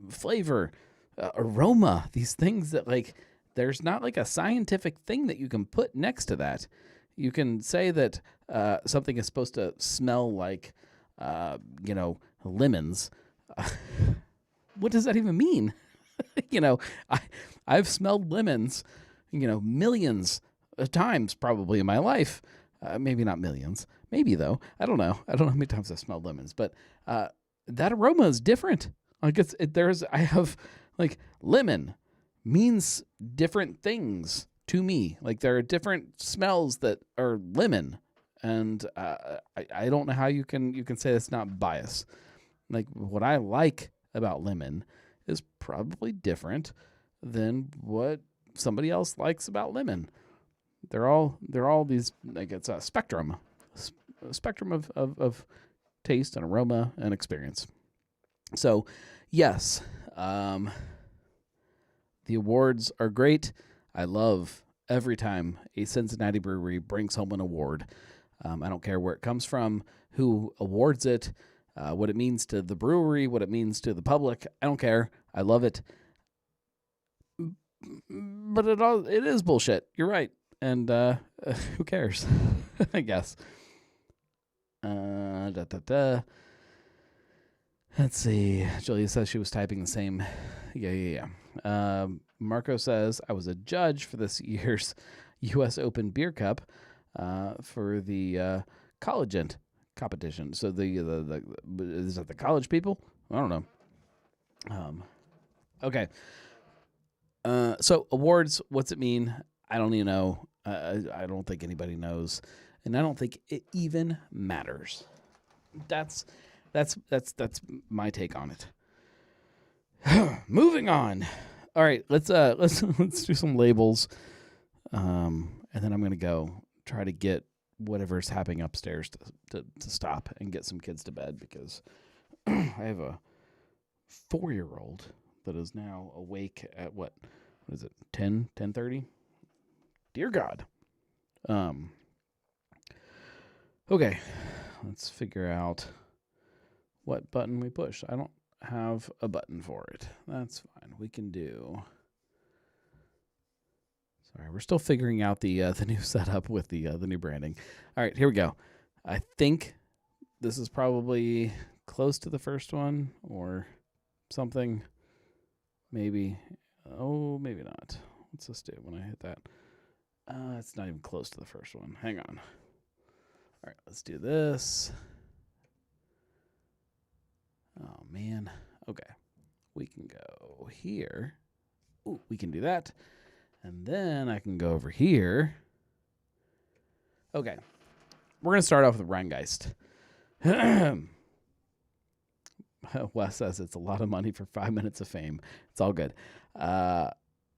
flavor, aroma, these things that like there's not like a scientific thing that you can put next to that. You can say that something is supposed to smell like lemons. What does that even mean? I've smelled lemons, millions of times probably in my life. Maybe not millions. Maybe though. I don't know. I don't know how many times I've smelled lemons, but that aroma is different. I have lemon means different things to me. Like there are different smells that are lemon, and I don't know how you can say that's not bias. Like what I like about lemon is probably different than what somebody else likes about lemon. They're all these, it's a spectrum of taste and aroma and experience. So, yes, the awards are great. I love every time a Cincinnati brewery brings home an award. I don't care where it comes from, who awards it, what it means to the brewery, what it means to the public. I don't care. I love it. But it is bullshit. You're right. And who cares? I guess. Let's see. Julia says she was typing the same. Yeah. Marco says, I was a judge for this year's U.S. Open Beer Cup for the Collegiant competition. So is that the college people? I don't know. Okay. So awards, what's it mean? I don't even know. I don't think anybody knows, and I don't think it even matters. That's my take on it. Moving on. All right, let's do some labels, and then I'm gonna go try to get whatever's happening upstairs to stop and get some kids to bed, because I have a 4-year-old that is now awake at what is it, 10:30? Dear God. Okay, let's figure out what button we push. I don't have a button for it. That's fine. We can do. Sorry, we're still figuring out the new setup with the new branding. All right, here we go. I think this is probably close to the first one or something. Maybe. Oh, maybe not. What's this do when I hit that? It's not even close to the first one. Hang on. All right, let's do this. Oh, man. Okay. We can go here. Ooh, we can do that. And then I can go over here. Okay. We're going to start off with Rheingeist. Wes says it's a lot of money for 5 minutes of fame. It's all good.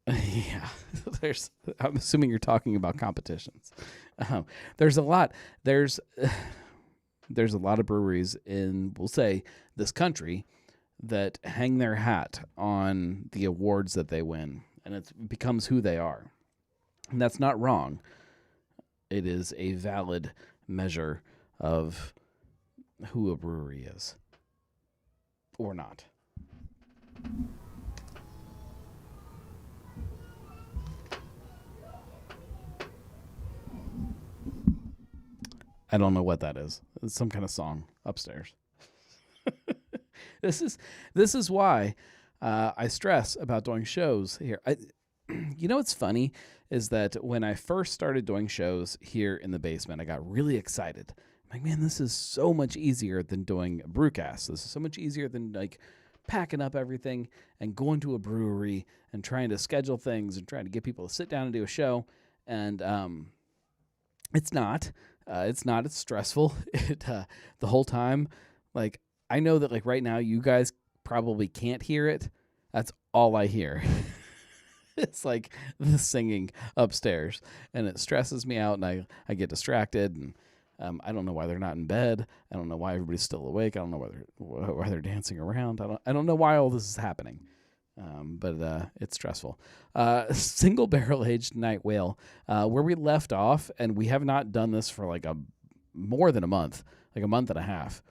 Yeah, I'm assuming you're talking about competitions. There's a lot. There's a lot of breweries in, we'll say, this country that hang their hat on the awards that they win, and it becomes who they are. And that's not wrong. It is a valid measure of who a brewery is. Or not. I don't know what that is. It's some kind of song upstairs. This is why I stress about doing shows here. What's funny is that when I first started doing shows here in the basement, I got really excited. I'm like, man, this is so much easier than doing a brewcast. This is so much easier than packing up everything and going to a brewery and trying to schedule things and trying to get people to sit down and do a show. And it's not. It's stressful. The whole time, I know that right now you guys probably can't hear it. That's all I hear. It's like the singing upstairs, and it stresses me out, and I get distracted, and I don't know why they're not in bed. I don't know why everybody's still awake. I don't know why they're dancing around. I don't know why all this is happening. But it's stressful. Single barrel aged night whale, where we left off, and we have not done this for more than a month, a month and a half.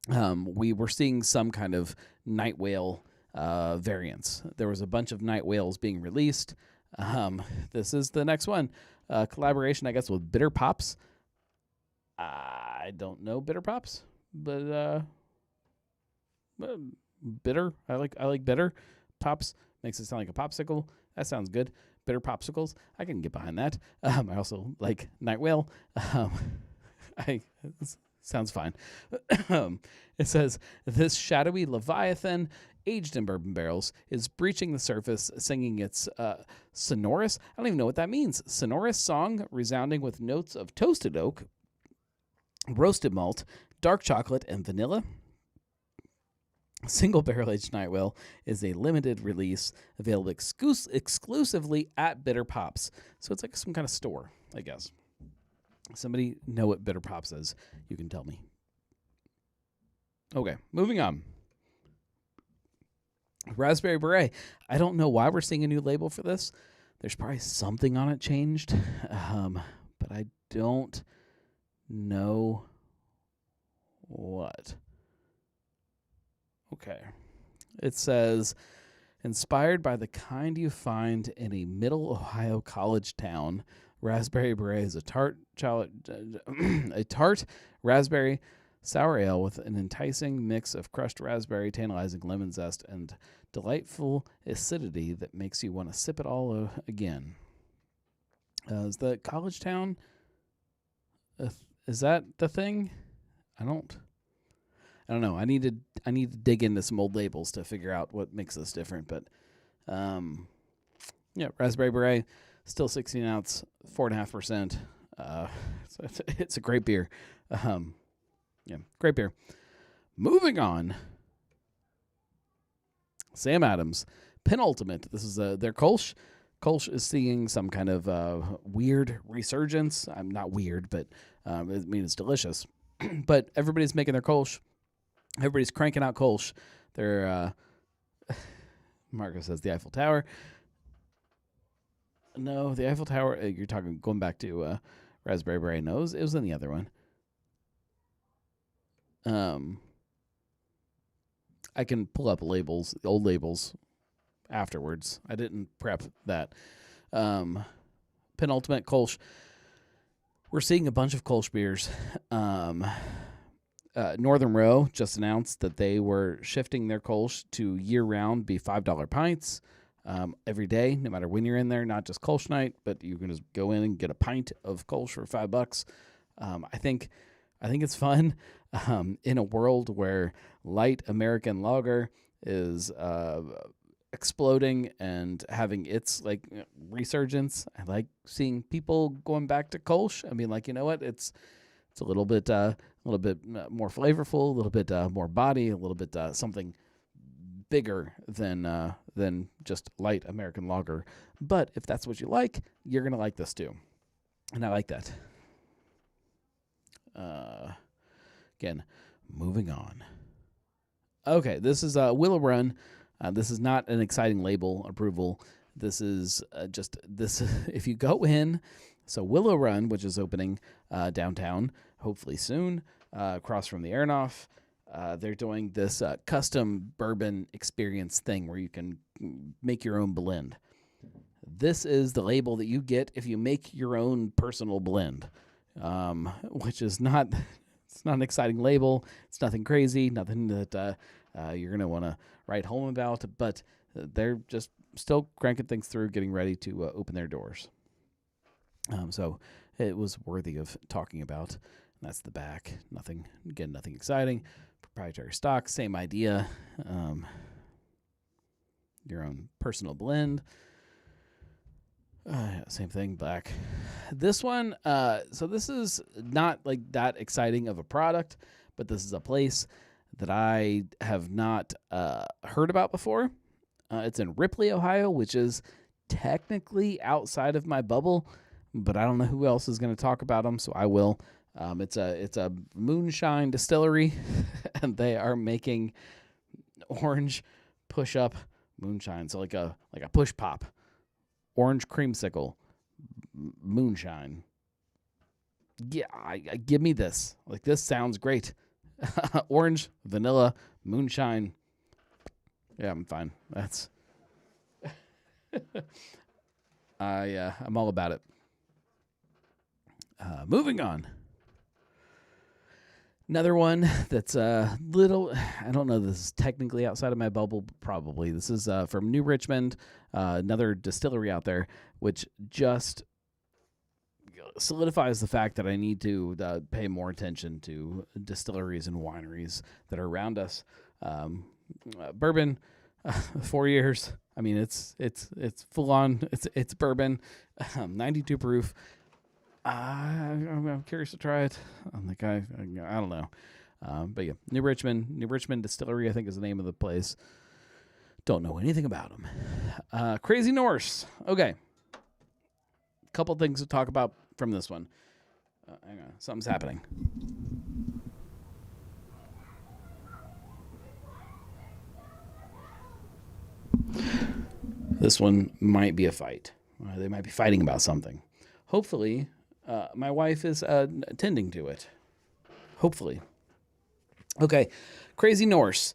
We were seeing some kind of night whale variants. There was a bunch of night whales being released. This is the next one, collaboration, I guess, with Bitter Pops. I don't know Bitter Pops, but bitter. I like bitter. Pops makes it sound like a popsicle. That sounds good. Bitter popsicles. I can get behind that. I also like Night Whale. Sounds fine. It says this shadowy leviathan, aged in bourbon barrels, is breaching the surface, singing its sonorous. I don't even know what that means. Sonorous song, resounding with notes of toasted oak, roasted malt, dark chocolate, and vanilla. Single Barrel Aged Night Whale is a limited release available exclusively at Bitter Pops. So it's like some kind of store, I guess. Somebody know what Bitter Pops is. You can tell me. Okay, moving on. Raspberry Beret. I don't know why we're seeing a new label for this. There's probably something on it changed, but I don't know what. Okay. It says, inspired by the kind you find in a middle Ohio college town, Raspberry Beret is a tart raspberry sour ale with an enticing mix of crushed raspberry, tantalizing lemon zest, and delightful acidity that makes you want to sip it all again. Is the college town, is that the thing? I don't know. I need to dig into some old labels to figure out what makes this different. But yeah, Raspberry Beret, still 16 ounce, 4.5%. It's a great beer. Yeah, great beer. Moving on. Sam Adams, Penultimate. This is their Kolsch. Kolsch is seeing some kind of weird resurgence. I'm not weird, but I mean it's delicious. But everybody's making their Kolsch. Everybody's cranking out Kolsch. They're Marco says the Eiffel Tower. No, the Eiffel Tower. You're talking going back to Raspberry Beret. No, it was in the other one. I can pull up labels, the old labels, afterwards. I didn't prep that. Penultimate Kolsch. We're seeing a bunch of Kolsch beers. Northern Row just announced that they were shifting their Kolsch to year-round, be $5 pints every day, no matter when you're in there, not just Kolsch night, but you can just go in and get a pint of Kolsch for $5. I think it's fun in a world where light American lager is exploding and having its resurgence. I like seeing people going back to Kolsch. I mean, you know what? It's a little bit more flavorful, a little bit more body, a little bit something bigger than just light American lager. But if that's what you like, you're gonna like this too, and I like that. Again, moving on. Okay, this is Willow Run. This is not an exciting label approval. This is just this. If you go in, so Willow Run, which is opening downtown, hopefully soon, across from the Airnoff. They're doing this custom bourbon experience thing where you can make your own blend. This is the label that you get if you make your own personal blend, which is not. It's not an exciting label. It's nothing crazy, nothing that you're going to want to write home about, but they're just still cranking things through, getting ready to open their doors. So it was worthy of talking about. That's the back. Nothing exciting. Proprietary stock, same idea. Your own personal blend. Same thing, black. This one, so this is not that exciting of a product, but this is a place that I have not heard about before. It's in Ripley, Ohio, which is technically outside of my bubble, but I don't know who else is going to talk about them, so I will. It's a moonshine distillery, and they are making orange push-up moonshine, so like a push pop. Orange creamsicle, moonshine. Yeah, give me this. This sounds great. Orange, vanilla, moonshine. Yeah, I'm fine. That's. I'm all about it. Moving on. Another one that's a little, I don't know, this is technically outside of my bubble, but probably. This is from New Richmond, another distillery out there, which just solidifies the fact that I need to pay more attention to distilleries and wineries that are around us. Bourbon, 4 years. I mean, it's full on. It's bourbon, 92 proof. I'm curious to try it. I'm like I don't know, but yeah, New Richmond Distillery, I think is the name of the place. Don't know anything about them. Crazy Norse. Okay, couple things to talk about from this one. Hang on, something's happening. This one might be a fight. They might be fighting about something. Hopefully, my wife is attending to it. Hopefully. Okay, Crazy Norse.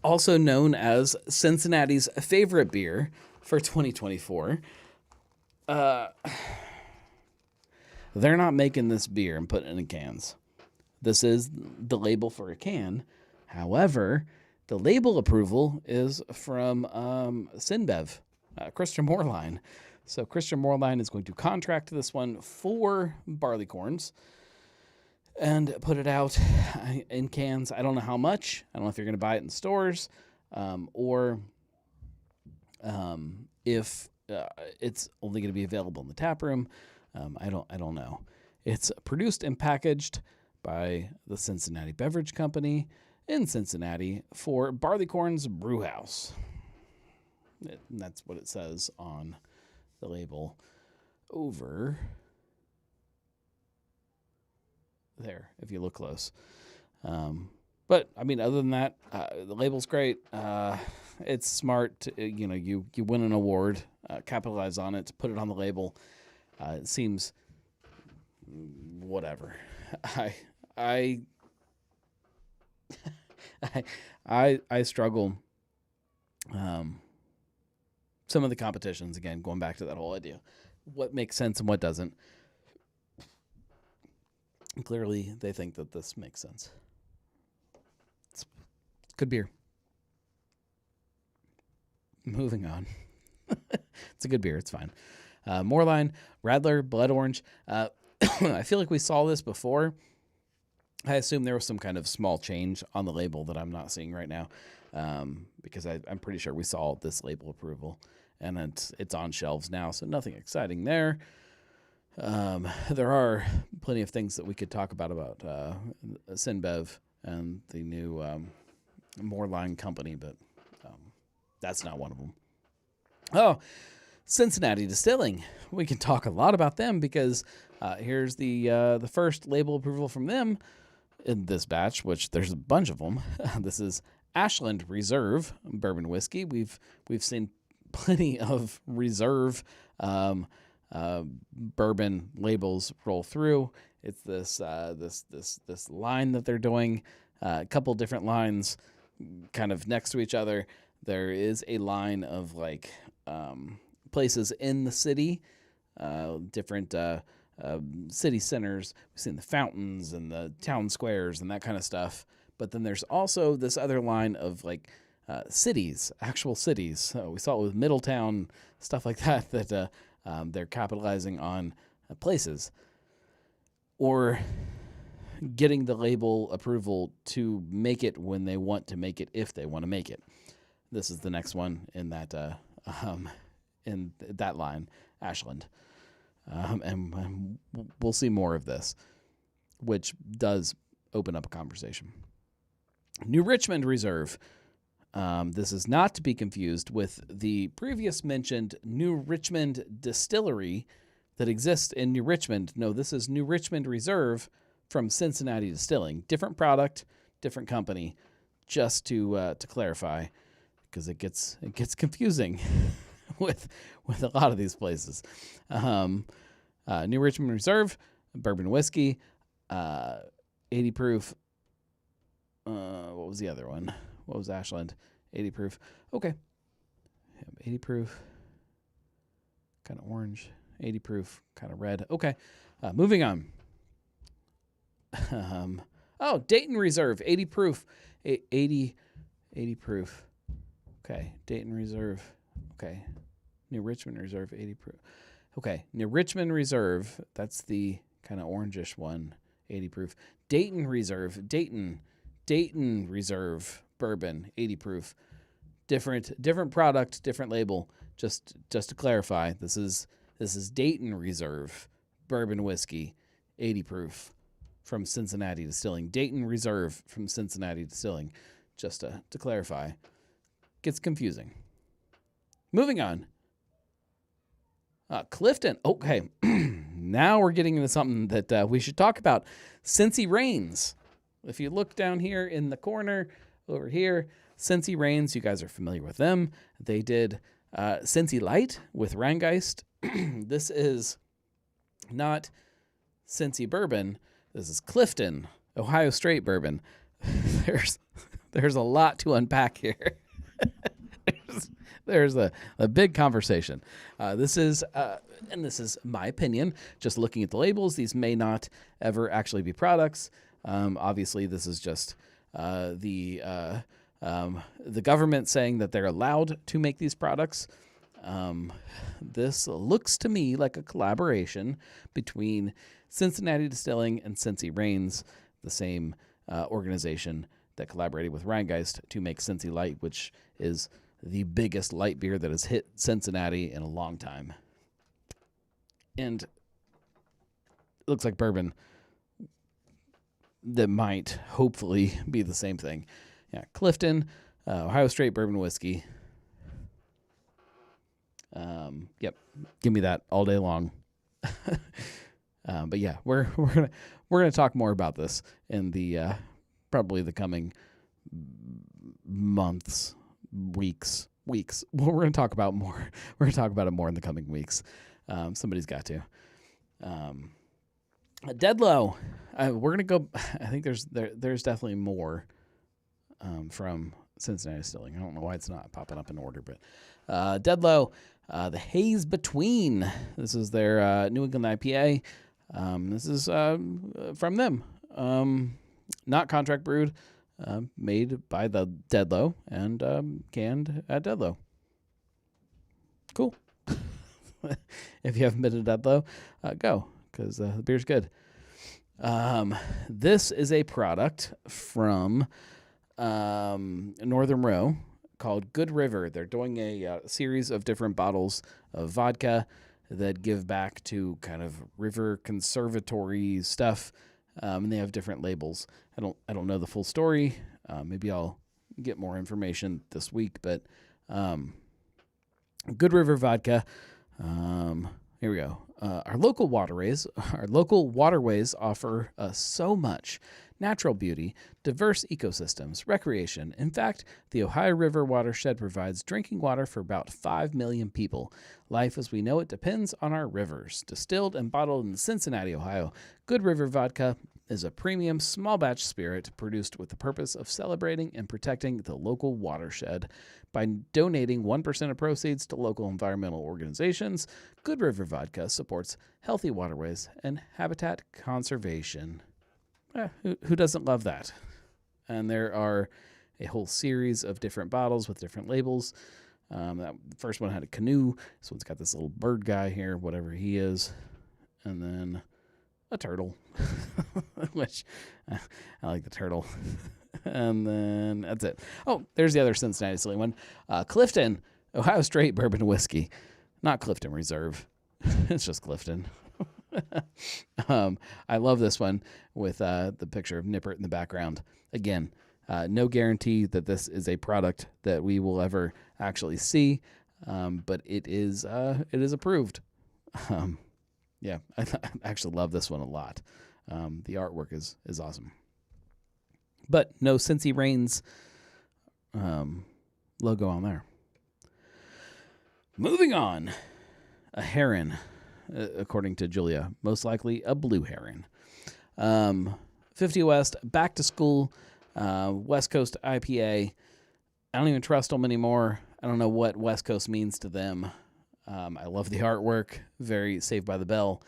Also known as Cincinnati's favorite beer for 2024. They're not making this beer and putting it in cans. This is the label for a can. However, the label approval is from Sinbev, Christian Moorline. So Christian Moorline is going to contract this one for barleycorns and put it out in cans. I don't know how much. I don't know if you're going to buy it in stores or if it's only going to be available in the tap room. I don't know. It's produced and packaged by the Cincinnati Beverage Company in Cincinnati for Barleycorns Brewhouse. And that's what it says on the label over there, if you look close. But I mean, other than that, the label's great. It's smart. You win an award, capitalize on it, put it on the label. It seems whatever. I struggle. Some of the competitions, again, going back to that whole idea, what makes sense and what doesn't. Clearly, they think that this makes sense. It's good beer. Moving on. It's a good beer. It's fine. Moorline, Radler, Blood Orange. I feel like we saw this before. I assume there was some kind of small change on the label that I'm not seeing right now, because I'm pretty sure we saw this label approval, and it's on shelves now, so nothing exciting there. There are plenty of things that we could talk about Sinbev and the new Moorline company, but that's not one of them. Oh, Cincinnati Distilling. We can talk a lot about them because here's the first label approval from them in this batch, which there's a bunch of them. This is Ashland Reserve bourbon whiskey. We've seen plenty of reserve bourbon labels roll through. It's this line that they're doing, a couple different lines kind of next to each other. There is a line of like places in the city, different city centers. We've seen the fountains and the town squares and that kind of stuff. But then there's also this other line of like cities, actual cities. We saw it with Middletown, stuff like that, that they're capitalizing on places or getting the label approval to make it when they want to make it, if they want to make it. This is the next one in that line, Ashland. And we'll see more of this, which does open up a conversation. New Richmond Reserve. This is not to be confused with the previous mentioned New Richmond Distillery that exists in New Richmond. No, this is New Richmond Reserve from Cincinnati Distilling. Different product, different company, just to clarify, because it gets confusing with a lot of these places. New Richmond Reserve, bourbon whiskey, 80 proof. What was the other one? What was Ashland? 80 proof. Okay. 80 proof. Kind of orange. 80 proof. Kind of red. Okay. Moving on. Dayton Reserve, 80 proof. 80 proof. Okay, Dayton Reserve. Okay, New Richmond Reserve, 80 proof. Okay, New Richmond Reserve, that's the kind of orangish one, 80 proof. Dayton Reserve, Dayton Reserve bourbon, 80 proof. Different product, different label. Just to clarify, this is Dayton Reserve bourbon whiskey, 80 proof from Cincinnati Distilling. Dayton Reserve from Cincinnati Distilling. Just to clarify. Gets confusing. Moving on. Clifton. Okay. Now we're getting into something that we should talk about. Cincy Reigns. If you look down here in the corner over here, Cincy Reigns, you guys are familiar with them. They did Cincy Light with Rheingeist. This is not Cincy bourbon. This is Clifton, Ohio Straight bourbon. There's a lot to unpack here. There's a big conversation. This is my opinion, just looking at the labels. These may not ever actually be products. Obviously, this is just the government saying that they're allowed to make these products. This looks to me like a collaboration between Cincinnati Distilling and Cincy Reigns, the same organization that collaborated with Rheingeist to make Cincy Light, which is the biggest light beer that has hit Cincinnati in a long time. And it looks like bourbon that might hopefully be the same thing. Yeah, Clifton, Ohio Straight bourbon whiskey. Yep, give me that all day long. But yeah, we're gonna talk more about this in the probably the coming months, weeks. Well, we're gonna talk about more. We're gonna talk about it more in the coming weeks. Somebody's got to. Deadlow. We're gonna go. I think there's definitely more from Cincinnati Distilling. I don't know why it's not popping up in order, but Deadlow, the Haze Between. This is their New England IPA. This is from them. Not contract brewed, made by the Deadlow and canned at Deadlow. Cool. If you haven't been to Deadlow, go, because the beer's good. This is a product from Northern Row called Good River. They're doing a series of different bottles of vodka that give back to kind of river conservatory stuff, and they have different labels. I don't know the full story. Maybe I'll get more information this week, but Good River vodka. Here we go. Our local waterways offer us so much. Natural beauty, diverse ecosystems, recreation. In fact, the Ohio River watershed provides drinking water for about 5 million people. Life as we know it depends on our rivers. Distilled and bottled in Cincinnati, Ohio, Good River Vodka is a premium small batch spirit produced with the purpose of celebrating and protecting the local watershed. By donating 1% of proceeds to local environmental organizations, Good River Vodka supports healthy waterways and habitat conservation. Who doesn't love that? And there are a whole series of different bottles with different labels. That first one had a canoe. This one's got this little bird guy here, whatever he is. And then a turtle, which I like the turtle. And then that's it. Oh, there's the other Cincinnati silly one. Clifton, Ohio Straight Bourbon Whiskey. Not Clifton Reserve. It's just Clifton. I love this one with the picture of Nippert in the background. Again, no guarantee that this is a product that we will ever actually see, but it is approved. Yeah, I actually love this one a lot. The artwork is awesome. But no Cincy Reigns logo on there. Moving on, a heron. According to Julia, most likely a blue heron. 50 West, back to school, West Coast IPA. I don't even trust them anymore. I don't know what West Coast means to them. I love the artwork, very Saved by the Bell.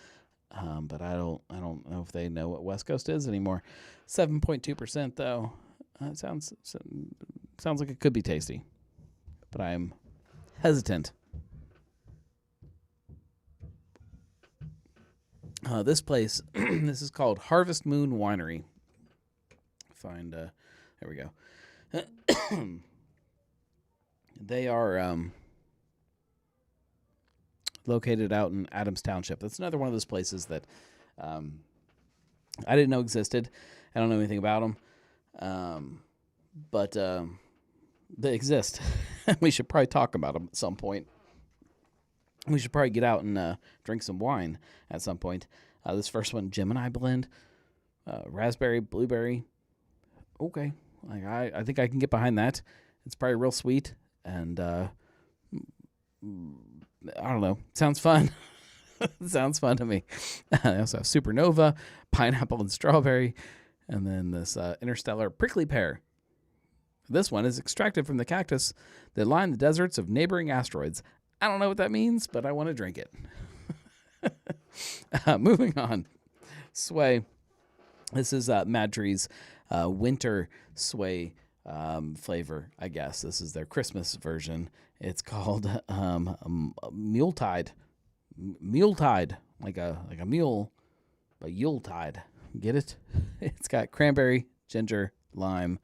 But I don't know if they know what West Coast is anymore. 7.2% though. Sounds like it could be tasty, but I am hesitant. This place, this is called Harvest Moon Winery. There we go. They are located out in Adams Township. That's another one of those places that I didn't know existed. I don't know anything about them, but they exist. We should probably talk about them at some point. We should probably get out and drink some wine at some point. This first one, Gemini blend, raspberry, blueberry. Okay, I think I can get behind that. It's probably real sweet, and I don't know. Sounds fun. Sounds fun to me. I also have Supernova, pineapple and strawberry, and then this interstellar prickly pear. This one is extracted from the cactus that line the deserts of neighboring asteroids. I don't know what that means, but I want to drink it. Moving on. Sway. This is Mad Tree's winter sway flavor, I guess. This is their Christmas version. It's called Muletide. Muletide, like a mule, but Yuletide. Get it? It's got cranberry, ginger, lime.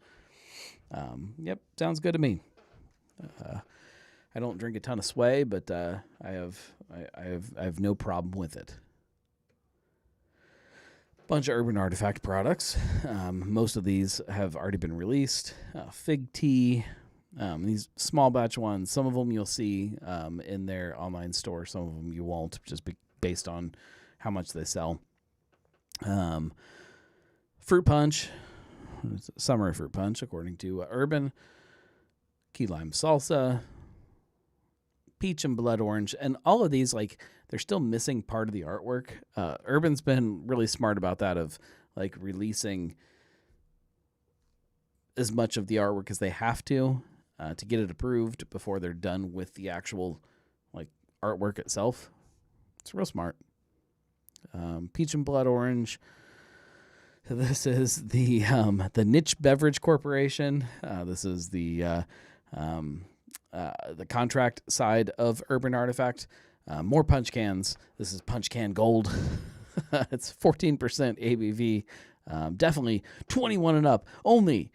Yep, sounds good to me. I don't drink a ton of sway, but I have no problem with it. Bunch of Urban Artifact products. Most of these have already been released. Fig tea, these small batch ones. Some of them you'll see in their online store. Some of them you won't, just based on how much they sell. Fruit punch, summer fruit punch, according to Urban. Key lime salsa, peach and blood orange, and all of these, like, they're still missing part of the artwork. Urban's been really smart about that, of like releasing as much of the artwork as they have to get it approved before they're done with the actual like artwork itself. It's real smart. Peach and blood orange. This is the Niche Beverage Corporation. This is the contract side of Urban Artifact. More punch cans. This is Punch Can Gold. It's 14% ABV. Definitely 21 and up. Only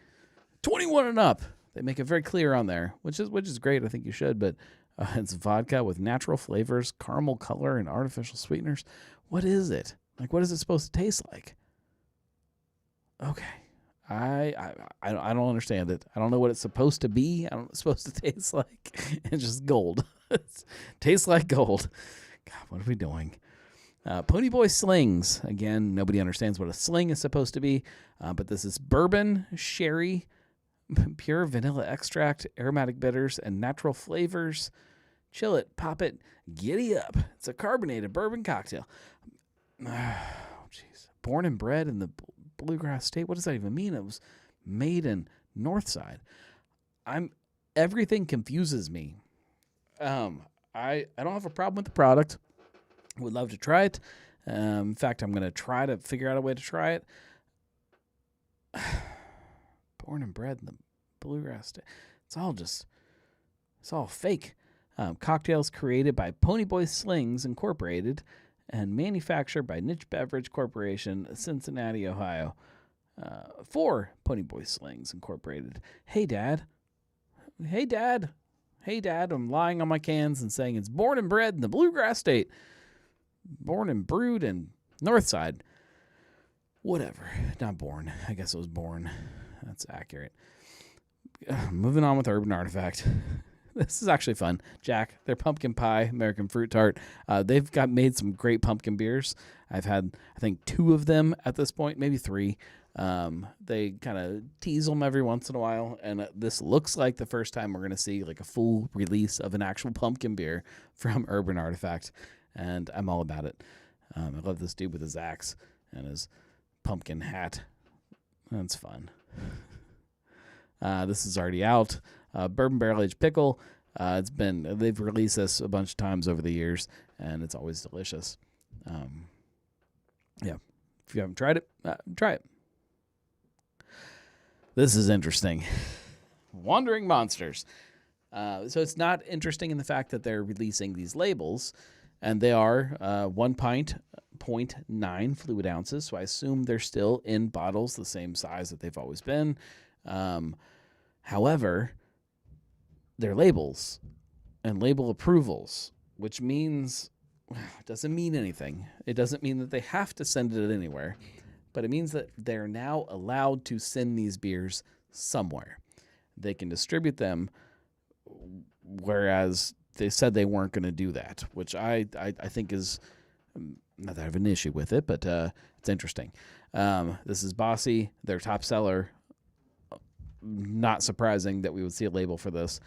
21 and up. They make it very clear on there, which is great. I think you should. But it's vodka with natural flavors, caramel color, and artificial sweeteners. What is it? Like, what is it supposed to taste like? Okay. I don't understand it. I don't know what it's supposed to be. I don't know what it's supposed to taste like. It's just gold. It tastes like gold. God, what are we doing? Ponyboy slings. Again, nobody understands what a sling is supposed to be, but this is bourbon, sherry, pure vanilla extract, aromatic bitters, and natural flavors. Chill it, pop it, giddy up. It's a carbonated bourbon cocktail. Oh, jeez. Born and bred in the Bluegrass State. What does that even mean? It was made in Northside. Everything confuses me. I don't have a problem with the product. Would love to try it. In fact, I'm going to try to figure out a way to try it. Born and bred in the Bluegrass State. It's all fake. Cocktails created by Ponyboy Slings Incorporated and manufactured by Niche Beverage Corporation, Cincinnati, Ohio. For Ponyboy Slings Incorporated. Hey, Dad. Hey, Dad. Hey, Dad. I'm lying on my cans and saying it's born and bred in the Bluegrass State. Born and brewed in Northside. Whatever. Not born. I guess it was born. That's accurate. Moving on with Urban Artifact. This is actually fun. Jack, their pumpkin pie, American fruit tart. They've made some great pumpkin beers. I've had, I think, 2 of them at this point, maybe 3. They kind of tease them every once in a while, and this looks like the first time we're going to see like a full release of an actual pumpkin beer from Urban Artifact, and I'm all about it. I love this dude with his axe and his pumpkin hat. That's fun. This is already out. Bourbon barrel aged pickle. They've released this a bunch of times over the years, and it's always delicious. Yeah. If you haven't tried it, try it. This is interesting. Wandering Monsters. So it's not interesting in the fact that they're releasing these labels, and they are 1 pint, 0.9 fluid ounces. So I assume they're still in bottles the same size that they've always been. However, they're labels and label approvals, which means it doesn't mean anything. It doesn't mean that they have to send it anywhere, but it means that they're now allowed to send these beers somewhere. They can distribute them, whereas they said they weren't going to do that, which I think is not that I have an issue with it, but it's interesting. This is Bossy, their top seller. Not surprising that we would see a label for this.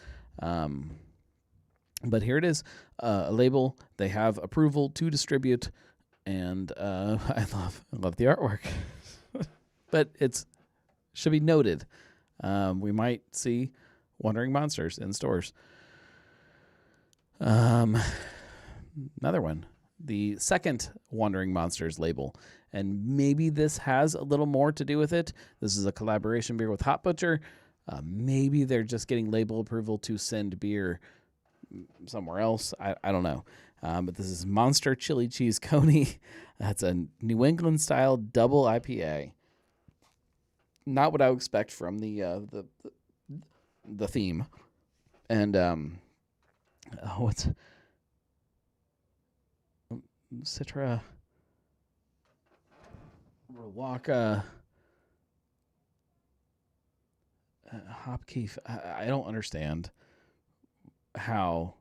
But here it is, a label. They have approval to distribute, and I love the artwork. But it's should be noted. We might see Wandering Monsters in stores. Another one, the second Wandering Monsters label, and maybe this has a little more to do with it. This is a collaboration beer with Hot Butcher. Maybe they're just getting label approval to send beer somewhere else. I don't know. But this is Monster Chili Cheese Coney. That's a New England style double IPA. Not what I would expect from the theme. And what's Citra Rawaka Hopkeef. I don't understand how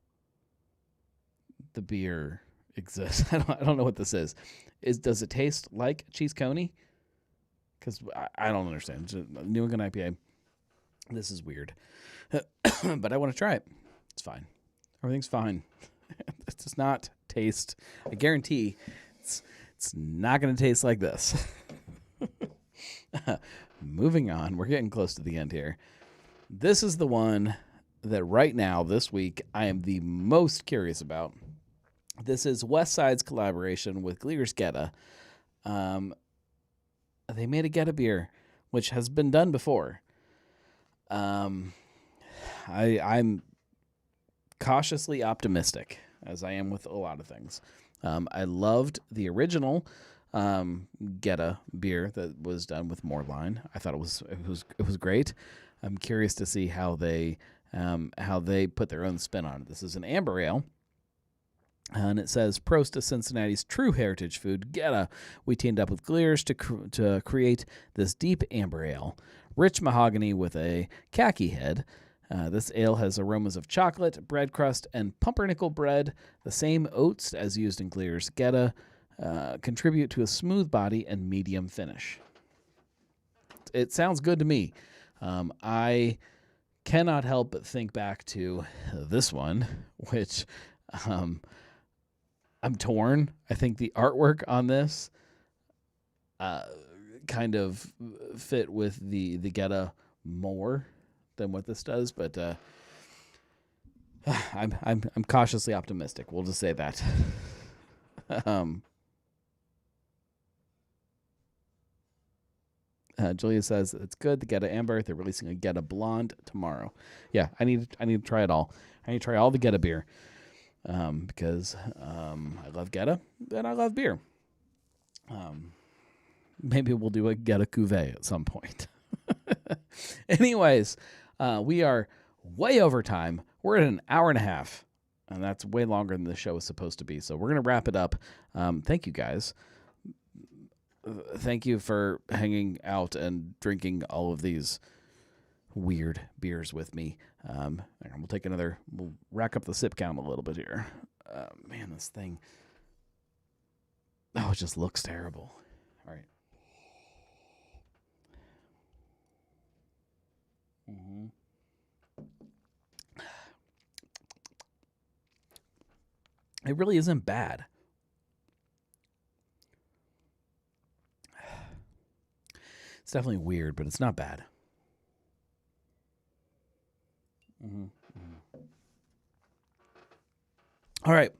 the beer exists. I don't know what this is. Does it taste like cheese coney? Because I don't understand. It's a New England IPA. This is weird, but I want to try it. It's fine. Everything's fine. It does not taste. I guarantee it's not going to taste like this. Moving on. We're getting close to the end here. This is the one that right now, this week, I am the most curious about. This is West Side's collaboration with Gleer's Geta. They made a Geta beer, which has been done before. I'm cautiously optimistic, as I am with a lot of things. I loved the original Geta beer that was done with Moorline. I thought it was great. I'm curious to see how they put their own spin on it. This is an amber ale, and it says, "Prost to Cincinnati's true heritage food, Geta. We teamed up with Gleer's to create this deep amber ale, rich mahogany with a khaki head. This ale has aromas of chocolate, bread crust, and pumpernickel bread. The same oats as used in Gleer's Geta contribute to a smooth body and medium finish." It sounds good to me. I cannot help but think back to this one, which I'm torn. I think the artwork on this kind of fit with the Geta more than what this does, but I'm cautiously optimistic. We'll just say that. Julia says it's good. The Geta Amber. They're releasing a Geta Blonde tomorrow. Yeah, I need to try it all. I need to try all the Geta beer because I love Geta and I love beer. Maybe we'll do a Geta Cuvée at some point. Anyways, we are way over time. We're at an hour and a half, and that's way longer than the show is supposed to be. So we're going to wrap it up. Thank you, guys. Thank you for hanging out and drinking all of these weird beers with me. We'll rack up the sip count a little bit here. Man, this thing, it just looks terrible. All right. Mm-hmm. It really isn't bad. It's definitely weird, but it's not bad. Mm-hmm. Mm-hmm. All right.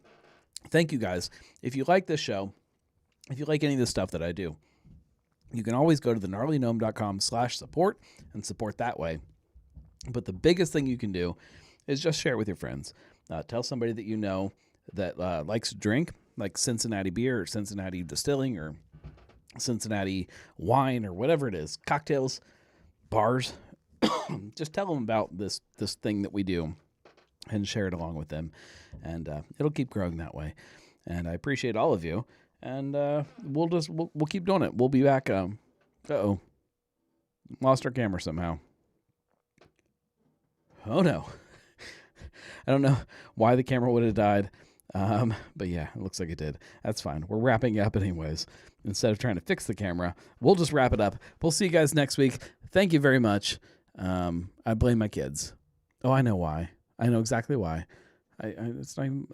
Thank you, guys. If you like this show, if you like any of the stuff that I do, you can always go to thegnarlygnome.com/support and support that way. But the biggest thing you can do is just share it with your friends. Tell somebody that you know that likes to drink, like Cincinnati beer or Cincinnati distilling or Cincinnati wine or whatever it is, cocktails, bars. Just tell them about this thing that we do and share it along with them. And it'll keep growing that way. And I appreciate all of you. And we'll keep doing it. We'll be back. Uh-oh. Lost our camera somehow. Oh, no. I don't know why the camera would have died. But yeah, it looks like it did. That's fine. We're wrapping up anyways. Instead of trying to fix the camera, we'll just wrap it up. We'll see you guys next week. Thank you very much. I blame my kids. Oh, I know why. I know exactly why. It's not even,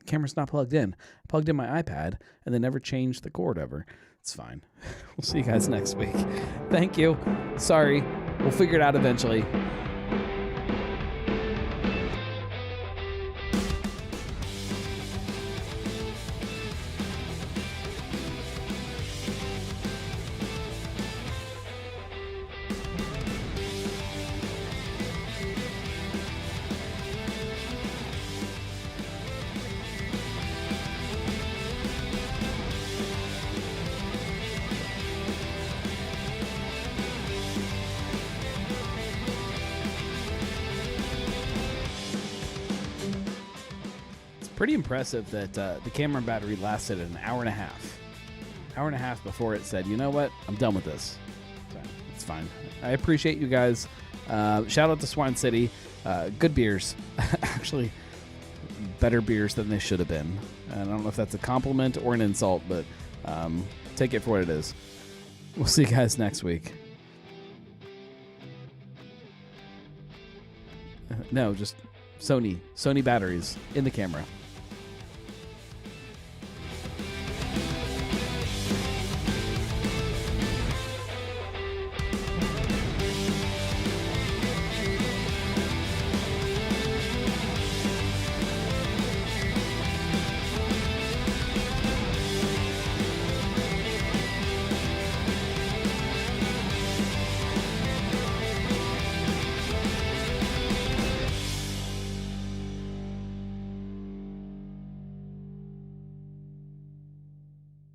camera's not plugged in. I plugged in my iPad and then never changed the cord ever. It's fine. We'll see you guys next week. Thank you. Sorry. We'll figure it out eventually. Pretty impressive that the camera battery lasted an hour and a half. Hour and a half before it said, you know what, I'm done with this. So it's fine. I appreciate you guys. Shout out to Swine City. Good beers. Actually, better beers than they should have been. And I don't know if that's a compliment or an insult, but take it for what it is. We'll see you guys next week. No, just Sony batteries in the camera.